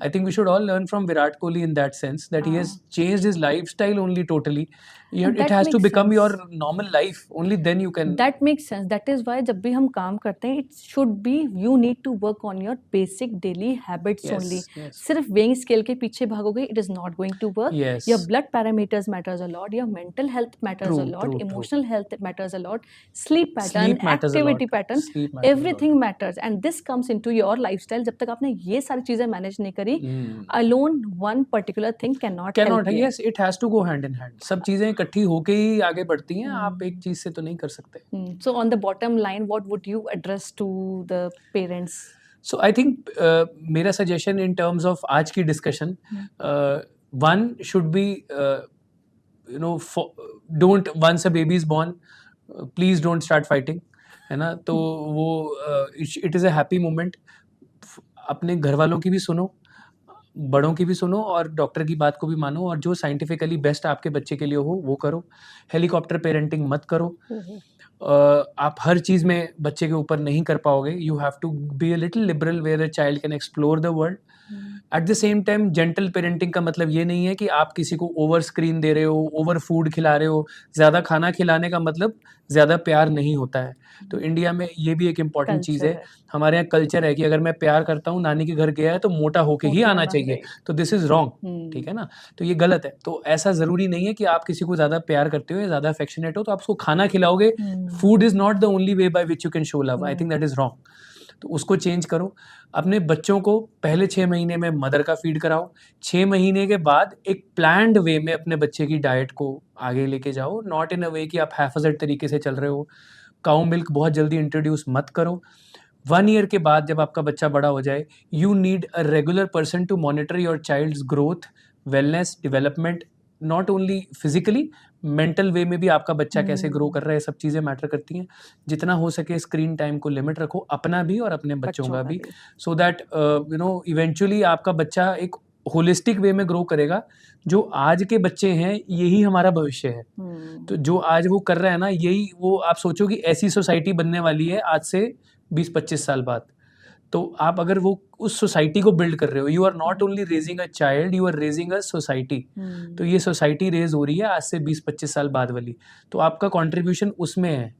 I think we should all learn from Virat Kohli in that sense, that he has changed his lifestyle only totally. And It that has to makes become sense. your normal life. Only then you can. That makes sense. That is why जब भी हम काम करते हैं, it should be you need to work on your basic daily habits Yes, only. yes. सिर्फ weighing scale के पीछे भागोगे, it is not going to work. Yes. Your blood parameters matters a lot. Your mental health matters True, a lot. true, true. Emotional health matters a lot. Sleep pattern, Sleep matters a activity lot. pattern, Sleep matters a lot. everything matters. And this comes into your lifestyle. जब तक आपने ये सारी चीजें manage नहीं करी, Hmm. alone one particular thing cannot Cannot. help you. Yes, it has to go hand in hand. सब चीजें इकट्ठी होके ही आगे बढ़ती हैं. आप एक चीज से तो नहीं कर सकते. So on the bottom line, what would you address to the parents? So I think मेरा suggestion in terms of आज की discussion, one should be you know don't, once a baby is born, please don't start fighting, है ना. तो वो it is a happy moment. अपने घर वालों की भी सुनो, बड़ों की भी सुनो, और डॉक्टर की बात को भी मानो, और जो साइंटिफिकली बेस्ट आपके बच्चे के लिए हो वो करो. हेलीकॉप्टर पेरेंटिंग मत करो. आप हर चीज़ में बच्चे के ऊपर नहीं कर पाओगे, you have to be a little liberal where a child can explore the world. At the same time gentle parenting का मतलब ये नहीं है कि आप किसी को ओवर स्क्रीन दे रहे हो, ओवर फूड खिला रहे हो। ज़्यादा खाना खिलाने का मतलब ज़्यादा प्यार नहीं होता है। तो इंडिया में ये भी एक इम्पॉर्टेंट चीज़ कल्चर है, है, हमारे यहाँ कल्चर है कि अगर मैं प्यार करता हूँ, नानी के घर गया है तो मोटा होके ही होके आना आना चाहिए, चाहिए। तो दिस इज़ रॉन्ग, ठीक है ना? तो ये गलत है। तो ऐसा ज़रूरी नहीं है कि आप किसी को ज़्यादा प्यार करते हो या ज़्यादा अफेक्शनेट हो तो आप उसको खाना खिलाओगे। Food is not the only way by which you can show love, I think that is wrong. तो उसको चेंज करो। अपने बच्चों को पहले 6 महीने में मदर का फीड कराओ। 6 महीने के बाद एक प्लान्ड वे में अपने बच्चे की डाइट को आगे लेके जाओ, नॉट इन अ वे कि आप हैफ़-अ-ज़ेड तरीके से चल रहे हो। काऊ मिल्क बहुत जल्दी इंट्रोड्यूस मत करो। 1 ईयर के बाद जब आपका बच्चा बड़ा हो जाए, you need a regular person to monitor your child's growth, wellness, development, not only physically, mental way में भी आपका बच्चा कैसे ग्रो कर रहा है, ये सब चीज़ें मैटर करती हैं। जितना हो सके स्क्रीन टाइम को लिमिट रखो, अपना भी और अपने बच्चों का भी, सो दैट इवेंचुअली आपका बच्चा एक होलिस्टिक वे में ग्रो करेगा। जो आज के बच्चे हैं, यही हमारा भविष्य है। तो जो आज वो कर रहा है ना, यही वो आप सोचो कि ऐसी सोसाइटी बनने वाली है आज से 20-25 साल बाद। तो आप अगर वो उस सोसाइटी को बिल्ड कर रहे हो, you are not only raising a child, you are raising a society. तो ये सोसाइटी रेज हो रही है आज से 20-25 साल बाद वाली, तो आपका कंट्रीब्यूशन उसमें है।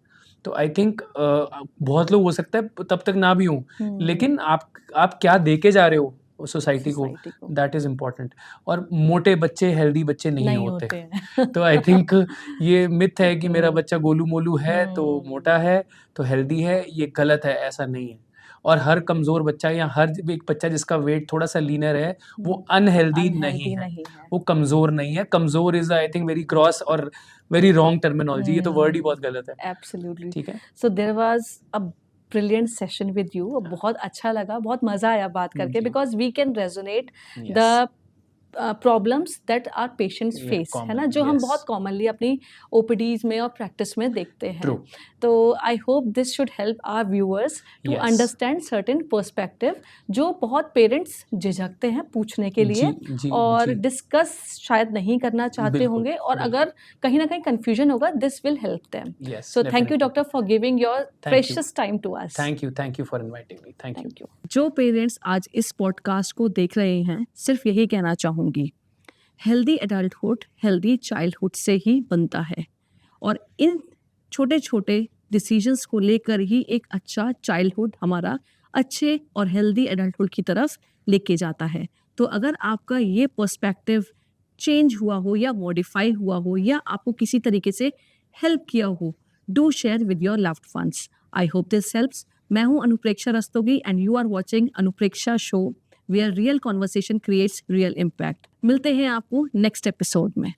तो आई थिंक बहुत लोग हो सकता है तब तक ना भी हों, लेकिन आप क्या दे के जा रहे हो सोसाइटी को, सोसाइटी को दैट इज़ इम्पोर्टेंट। और मोटे बच्चे हेल्दी बच्चे नहीं नहीं होते। होते हैं। तो आई थिंक ये मिथ है कि मेरा हम्म, बच्चा गोलू-मोलू है तो मोटा है, तो हेल्दी है, ये गलत है, ऐसा नहीं है। और हर कमज़ोर बच्चा या हर एक बच्चा जिसका वेट थोड़ा-सा लीनर है, वो अनहेल्दी नहीं अनहेल्दी है, नहीं है। वो कमज़ोर नहीं है। कमज़ोर is I think very gross और वेरी रॉन्ग टर्मिनोलॉजी, ये तो वर्ड ही बहुत गलत है, एब्सोल्युटली। ठीक है? So there was a brilliant session with you. बहुत अच्छा लगा, बहुत मजा आया बात करके, जी, because we can resonate yes, the problems that are patients ये फेस, है ना, कॉमन, जो हम यस, बहुत कॉमनली अपनी ओपीडीज में और प्रैक्टिस में देखते ट्रू, हैं। तो I hope this should help our viewers to yes, understand certain perspective जो बहुत पेरेंट्स झिझकते हैं पूछने के जी, लिए जी, और जी, डिस्कस शायद नहीं करना चाहते बिल्कुल, होंगे, और बिल्कुल, अगर कहीं ना कहीं कंफ्यूजन होगा, this will help them. Yes, so thank you definitely. Doctor for giving your thank you, precious time to us. Thank you for inviting me, thank you. Thank you. जो पेरेंट्स आज इस पॉडकास्ट को देख रहे हैं, सिर्फ यही कहना चाहूंगी, हेल्दी एडल्टहुड हेल्दी चाइल्डहुड से ही बनता है, और इन छोटे छोटे डिसीजंस को लेकर ही एक अच्छा चाइल्डहुड हमारा अच्छे और हेल्दी एडल्टहुड की तरफ लेके जाता है। तो अगर आपका ये पर्सपेक्टिव चेंज हुआ हो या मॉडिफाई हुआ हो या आपको किसी तरीके से हेल्प किया हो, do share with your loved ones. I hope this helps. मैं हूं Anupreksha Rastogi and you are watching Anupreksha show, where real conversation creates real impact. मिलते हैं आपको नेक्स्ट एपिसोड में।